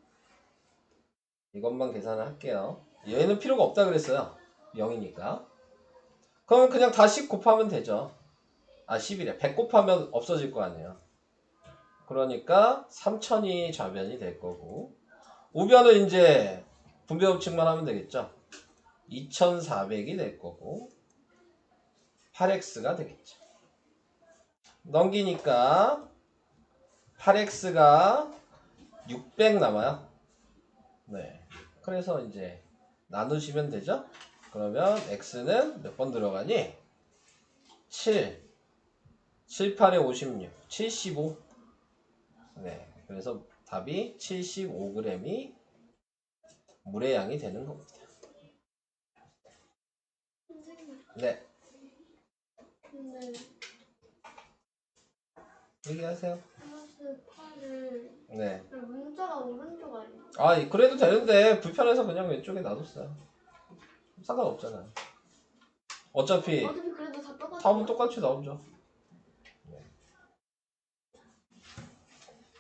이것만 계산을 할게요. 얘는 필요가 없다 그랬어요. 0이니까. 그러면 그냥 다 10 곱하면 되죠. 아, 10이래. 100 곱하면 없어질 거 아니에요. 그러니까 3000이 좌변이 될 거고 우변은 이제 분배법칙만 하면 되겠죠. 2400이 될 거고 8x가 되겠죠. 넘기니까 8x가 600 남아요. 네. 그래서 이제 나누시면 되죠. 그러면 x는 몇 번 들어가니? 7 8에 56 75. 네. 그래서 답이 75g이 물의 양이 되는 겁니다. 선생님, 네. 근데 얘기하세요. 플러스 8을 네. 문자가 오른쪽 아니에요? 아, 그래도 되는데 불편해서 그냥 왼쪽에 놔뒀어요. 상관없잖아요. 어차피 어차피 그래도 다 똑같아. 답은 똑같이 나오죠. 네.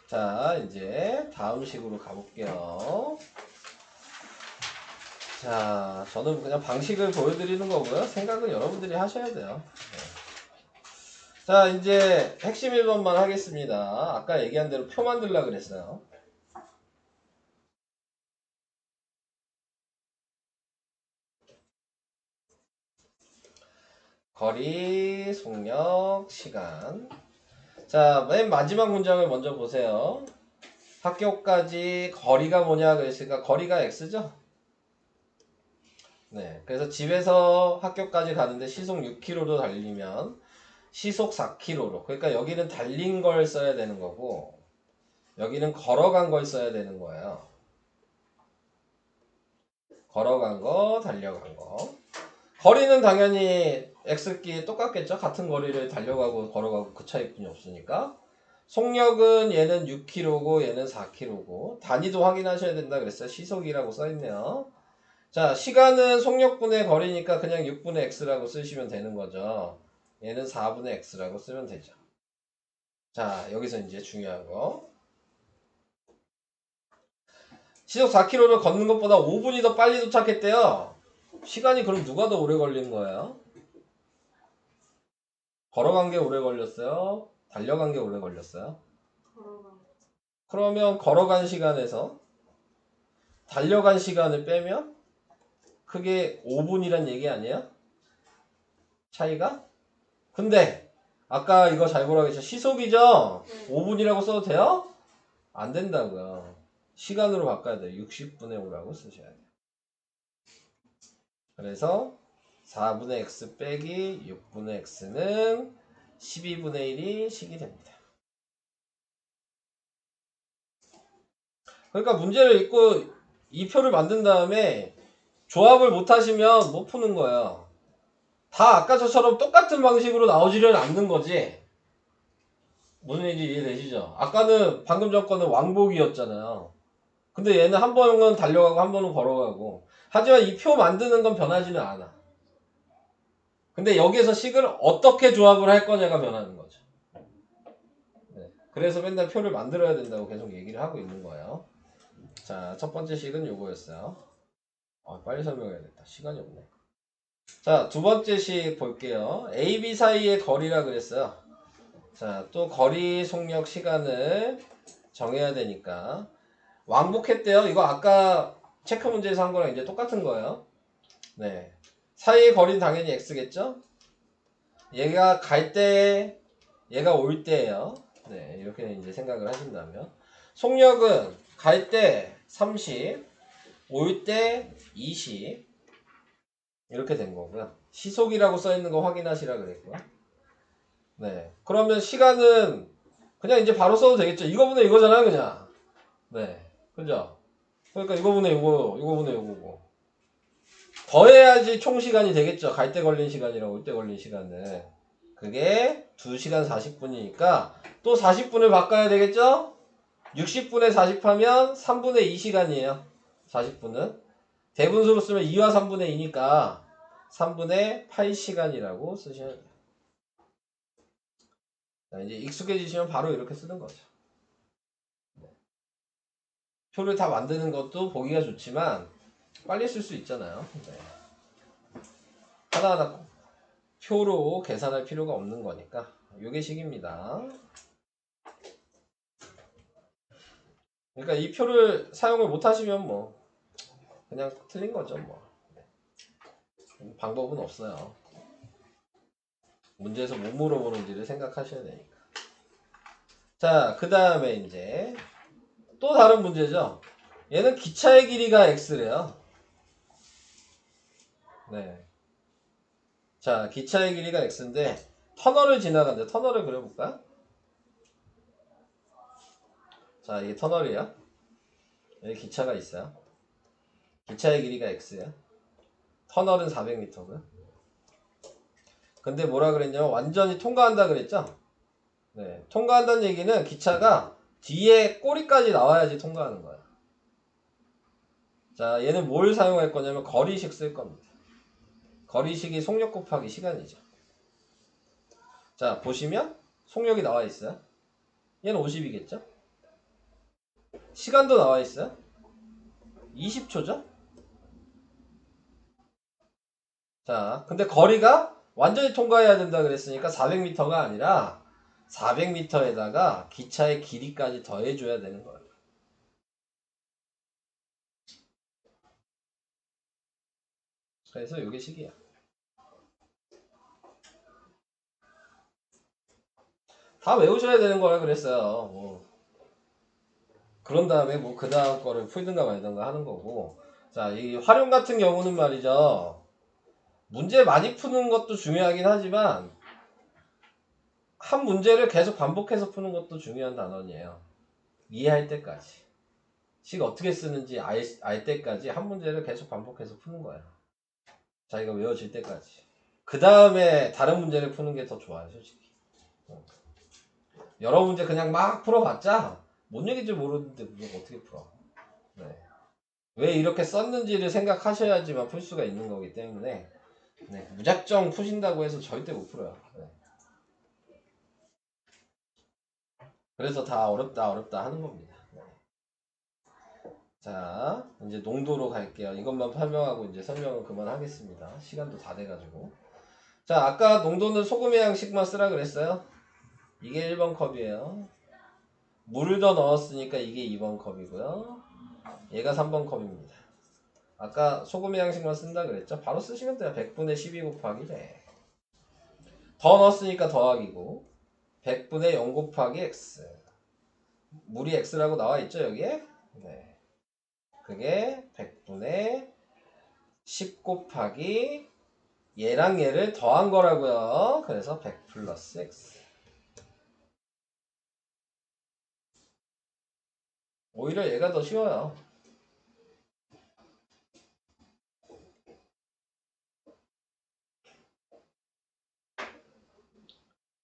자, 이제 다음 식으로 가볼게요. 자, 저는 그냥 방식을 보여드리는 거고요. 생각은 여러분들이 하셔야 돼요. 네. 자, 이제 핵심 1번만 하겠습니다. 아까 얘기한 대로 표 만들려고 그랬어요. 거리, 속력, 시간. 자, 맨 마지막 문장을 먼저 보세요. 학교까지 거리가 뭐냐 그랬으니까 거리가 x죠? 네. 그래서 집에서 학교까지 가는데 시속 6km로 달리면 시속 4km로. 그러니까 여기는 달린 걸 써야 되는 거고 여기는 걸어간 걸 써야 되는 거예요. 걸어간 거, 달려간 거. 거리는 당연히 x끼리 똑같겠죠? 같은 거리를 달려가고 걸어가고 그 차이뿐이 없으니까. 속력은 얘는 6km고 얘는 4km고 단위도 확인하셔야 된다 그랬어요. 시속이라고 써있네요. 자, 시간은 속력분의 거리니까 그냥 6분의 x라고 쓰시면 되는 거죠. 얘는 4분의 x라고 쓰면 되죠. 자, 여기서 이제 중요한 거. 시속 4km를 걷는 것보다 5분이 더 빨리 도착했대요. 시간이 그럼 누가 더 오래 걸린 거예요? 걸어간 게 오래 걸렸어요? 달려간 게 오래 걸렸어요? 그러면 걸어간 시간에서 달려간 시간을 빼면 그게 5분이란 얘기 아니에요? 차이가? 근데 아까 이거 잘 보라고 했죠? 시속이죠? 5분이라고 써도 돼요? 안 된다고요. 시간으로 바꿔야 돼요. 60분의 5라고 쓰셔야 돼요. 그래서 4분의 x 빼기 6분의 x는 12분의 1이 식이 됩니다. 그러니까 문제를 읽고 이 표를 만든 다음에 조합을 못 하시면 못 푸는 거예요. 다 아까 저처럼 똑같은 방식으로 나오지를 않는 거지. 무슨 얘기인지 이해되시죠? 아까는 방금 전 거는 왕복이었잖아요. 근데 얘는 한 번은 달려가고 한 번은 걸어가고. 하지만 이 표 만드는 건 변하지는 않아. 근데 여기에서 식을 어떻게 조합을 할 거냐가 변하는 거죠. 네. 그래서 맨날 표를 만들어야 된다고 계속 얘기를 하고 있는 거예요. 자, 첫 번째 식은 요거였어요. 빨리 설명해야겠다. 시간이 없네. 자, 두 번째 식 볼게요. A, B 사이의 거리라 그랬어요. 자, 또 거리 속력 시간을 정해야 되니까 왕복했대요. 이거 아까 체크 문제에서 한 거랑 이제 똑같은 거예요. 네. 사이의 거리는 당연히 x겠죠? 얘가 갈 때, 얘가 올 때예요. 네, 이렇게 이제 생각을 하신다면 속력은 갈 때 30, 올 때 20 이렇게 된 거고요. 시속이라고 써 있는 거 확인하시라 그랬고요. 네, 그러면 시간은 그냥 이제 바로 써도 되겠죠. 이거분의 이거잖아요, 그냥. 네, 그죠? 그러니까 이거분의 이거, 이거분의 이거고. 더해야지 총 시간이 되겠죠. 갈 때 걸린 시간이랑 올 때 걸린 시간은. 그게 2시간 40분이니까 또 40분을 바꿔야 되겠죠? 60분에 40하면 3분의 2시간이에요. 40분은. 대분수로 쓰면 2와 3분의 2니까 3분의 8시간이라고 쓰셔야 돼요. 자, 이제 익숙해지시면 바로 이렇게 쓰는 거죠. 표를 다 만드는 것도 보기가 좋지만 빨리 쓸 수 있잖아요. 네. 하나하나 표로 계산할 필요가 없는 거니까 요게 식입니다. 그러니까 이 표를 사용을 못 하시면 뭐 그냥 틀린 거죠. 뭐 방법은 없어요. 문제에서 뭐 물어보는지를 생각하셔야 되니까. 자, 그 다음에 이제 또 다른 문제죠. 얘는 기차의 길이가 x래요. 네. 자, 기차의 길이가 x인데 터널을 지나간대. 터널을 그려볼까? 자, 이게 터널이야. 여기 기차가 있어요. 기차의 길이가 x야. 터널은 400m고요. 근데 뭐라 그랬냐면 완전히 통과한다 그랬죠? 네. 통과한다는 얘기는 기차가 뒤에 꼬리까지 나와야지 통과하는 거야. 자, 얘는 뭘 사용할 거냐면 거리식 쓸 겁니다. 거리식이 속력 곱하기 시간이죠. 자, 보시면 속력이 나와 있어요. 얘는 50이겠죠? 시간도 나와 있어요. 20초죠? 자, 근데 거리가 완전히 통과해야 된다 그랬으니까 400m가 아니라 400m에다가 기차의 길이까지 더해줘야 되는 거예요. 그래서 이게 식이야. 다 외우셔야 되는 거라 그랬어요. 그런 다음에 뭐 그 다음 거를 풀든가 말든가 하는 거고. 자, 이 활용 같은 경우는 말이죠. 문제 많이 푸는 것도 중요하긴 하지만 한 문제를 계속 반복해서 푸는 것도 중요한 단원이에요. 이해할 때까지. 식 어떻게 쓰는지 알 때까지 한 문제를 계속 반복해서 푸는 거예요. 자기가 외워질 때까지. 그 다음에 다른 문제를 푸는 게 더 좋아요, 솔직히. 여러 문제 그냥 막 풀어봤자 뭔 얘기인지 모르는데 그걸 어떻게 풀어. 네. 왜 이렇게 썼는지를 생각하셔야지만 풀 수가 있는 거기 때문에 네. 무작정 푸신다고 해서 절대 못 풀어요. 네. 그래서 다 어렵다 하는 겁니다. 네. 자, 이제 농도로 갈게요. 이것만 설명하고 이제 설명은 그만하겠습니다. 시간도 다 돼가지고. 자, 아까 농도는 소금의 양식만 쓰라 그랬어요. 이게 1번 컵이에요. 물을 더 넣었으니까 이게 2번 컵이고요. 얘가 3번 컵입니다. 아까 소금의 양식만 쓴다 그랬죠? 바로 쓰시면 돼요. 100분의 12 곱하기 100. 더 넣었으니까 더하기고 100분의 0 곱하기 x. 물이 x라고 나와 있죠, 여기에? 네. 그게 100분의 10 곱하기 얘랑 얘를 더한 거라고요. 그래서 100 플러스 x. 오히려 얘가 더 쉬워요.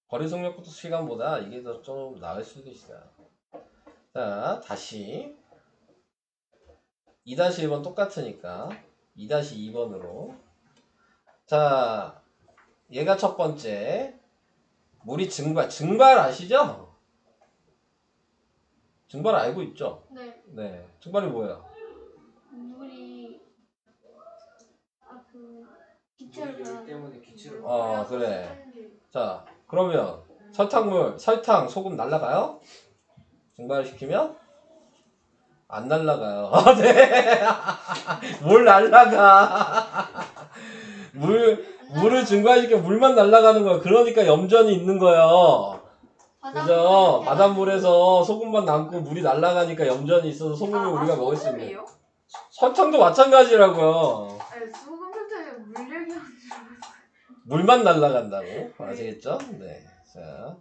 거리 속력 시간보다 이게 더 좀 나을 수도 있어요. 자, 다시 2-1번 똑같으니까 2-2번으로. 자, 얘가 첫 번째. 물이 증발 아시죠? 증발 알고 있죠? 네. 네. 증발이 뭐예요? 물이 기체를 열 때문에 기체를 그래. 자, 그러면 설탕, 소금 날라가요? 증발시키면? 안 날라가요. 네. 뭘 날라가? 물을 증발시켜 물만 날라가는 거예요. 그러니까 염전이 있는 거예요. 그죠? 바닷물에서 소금만 남고 물이 날아가니까 염전이 있어서 소금을 우리가 먹을 수 있는. 소금이에요? 설탕도 마찬가지라고요. 아니 소금 설탕이 물 얘기하는 줄 알았어요. 물만 날아간다고. 아시겠죠? 네. 자,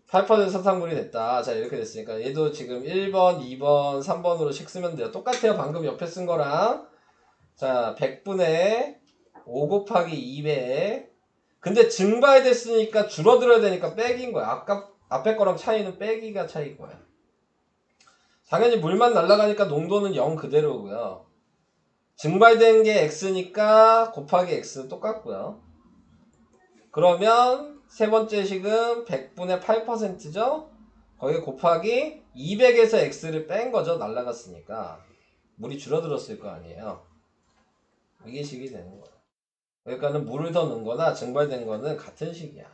8% 설탕물이 됐다. 자, 이렇게 됐으니까 얘도 지금 1번, 2번, 3번으로 식 쓰면 돼요. 똑같아요. 방금 옆에 쓴 거랑. 자, 100분의 5 곱하기 200. 근데 증발됐으니까 줄어들어야 되니까 빼기인 거야. 아까 앞에 거랑 차이는 빼기가 차이인 거야. 당연히 물만 날아가니까 농도는 0 그대로고요. 증발된 게 x니까 곱하기 x 똑같고요. 그러면 세 번째 식은 100분의 8%죠? 거기에 곱하기 200에서 x를 뺀 거죠. 날아갔으니까. 물이 줄어들었을 거 아니에요. 이게 식이 되는 거예요. 그러니까는 물을 더 넣은 거나 증발된 거는 같은 식이야.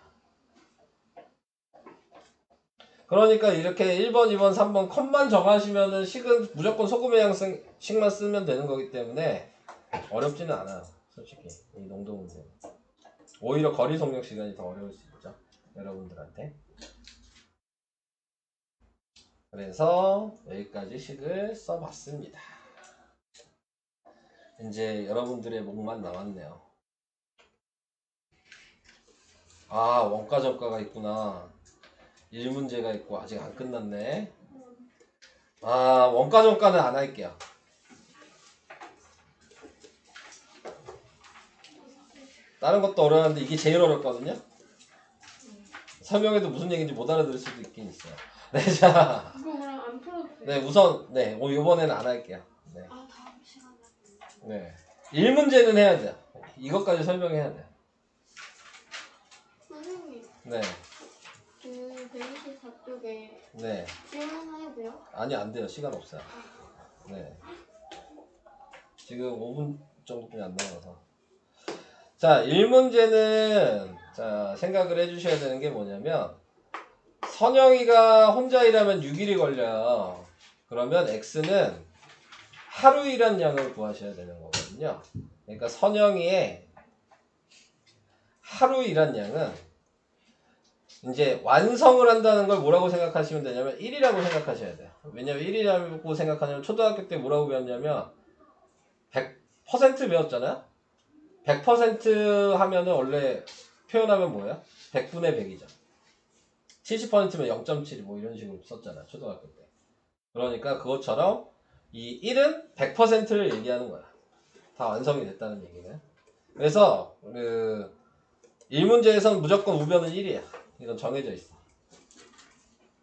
그러니까 이렇게 1번, 2번, 3번 컷만 정하시면은 식은 무조건 소금의 양식만 쓰면 되는 거기 때문에 어렵지는 않아요. 솔직히 이 농도 문제는. 오히려 거리 속력 시간이 더 어려울 수 있죠. 여러분들한테. 그래서 여기까지 식을 써봤습니다. 이제 여러분들의 목만 남았네요. 아, 원가 정가가 있구나. 1문제가 있고 아직 안 끝났네. 아, 원가 정가는 안 할게요. 다른 것도 어려웠는데 이게 제일 어렵거든요. 설명해도 무슨 얘기인지 못 알아들을 수도 있긴 있어요. 네, 자. 그거 그냥 안 풀어도 돼요? 네, 우선, 네, 이번에는 안 할게요. 네. 다음 시간에. 네. 1문제는 해야 돼요. 이것까지 설명해야 돼요. 선생님, 네. 그 124쪽에 네. 질문 해야 돼요? 아니, 안 돼요. 시간 없어요. 네. 지금 5분 정도뿐이 안 남아서. 자, 1문제는, 자, 생각을 해주셔야 되는 게 뭐냐면, 선영이가 혼자 일하면 6일이 걸려요. 그러면 X는 하루 일한 양을 구하셔야 되는 거거든요. 그러니까 선영이의 하루 일한 양은 이제 완성을 한다는 걸 뭐라고 생각하시면 되냐면 1이라고 생각하셔야 돼요. 왜냐면 1이라고 생각하냐면 초등학교 때 뭐라고 배웠냐면 100% 배웠잖아요. 100% 하면은 원래 표현하면 뭐예요? 100분의 100이죠. 70%면 0.7 뭐 이런 식으로 썼잖아. 초등학교 때. 그러니까 그것처럼 이 1은 100%를 얘기하는 거야. 다 완성이 됐다는 얘기는. 그래서 그 1문제에서는 무조건 우변은 1이야. 이건 정해져 있어.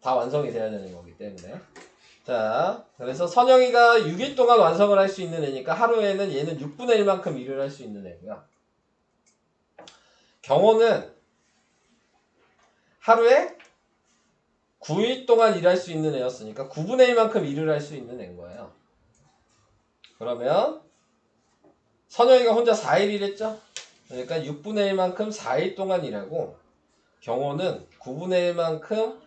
다 완성이 돼야 되는 거기 때문에. 자, 그래서 선영이가 6일 동안 완성을 할 수 있는 애니까 하루에는 얘는 6분의 1만큼 일을 할 수 있는 애고요. 경호는 하루에 9일 동안 일할 수 있는 애였으니까 9분의 1만큼 일을 할 수 있는 애인 거예요. 그러면 선영이가 혼자 4일 일했죠? 그러니까 6분의 1만큼 4일 동안 일하고 경호는 9분의 1만큼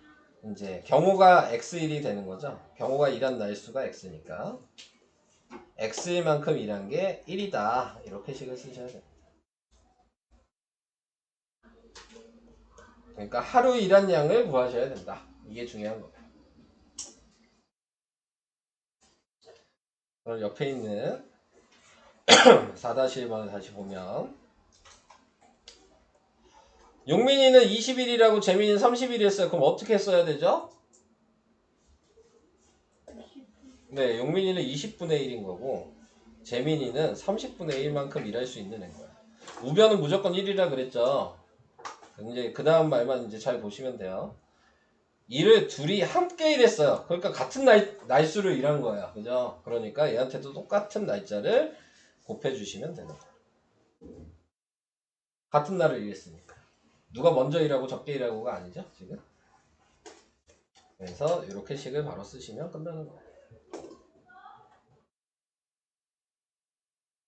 이제 경호가 X일이 되는 거죠. 경호가 일한 날수가 X니까 X일만큼 일한 게 1이다. 이렇게 식을 쓰셔야 돼요. 그러니까 하루 일한 양을 구하셔야 된다. 이게 중요한 거예요. 그럼 옆에 있는 4-1번을 다시 보면 용민이는 21이라고 재민이는 31이었어요. 그럼 어떻게 써야 되죠? 네, 용민이는 20분의 1인 거고 재민이는 30분의 1만큼 일할 수 있는 애인 거야. 우변은 무조건 1이라 그랬죠. 이제 그 다음 말만 이제 잘 보시면 돼요. 일을 둘이 함께 일했어요. 그러니까 같은 날수를 일한 거예요. 그죠? 그러니까 얘한테도 똑같은 날짜를 곱해주시면 되는 거예요. 같은 날을 일했으니까. 누가 먼저 일하고 적게 일하고가 아니죠, 지금. 그래서 이렇게 식을 바로 쓰시면 끝나는 거예요.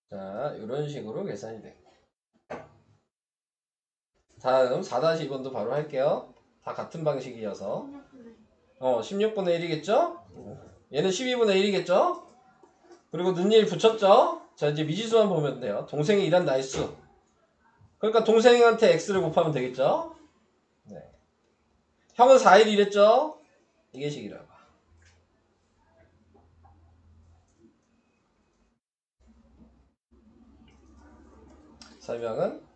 자, 이런 식으로 계산이 돼요. 다음 4-2번도 바로 할게요. 다 같은 방식이어서 16분의 1이겠죠? 얘는 12분의 1이겠죠? 그리고 는일 붙였죠? 자, 이제 미지수만 보면 돼요. 동생이 일한 날수. 그러니까 동생한테 x를 곱하면 되겠죠? 네. 형은 4일 일했죠? 이게 식이라고. 설명은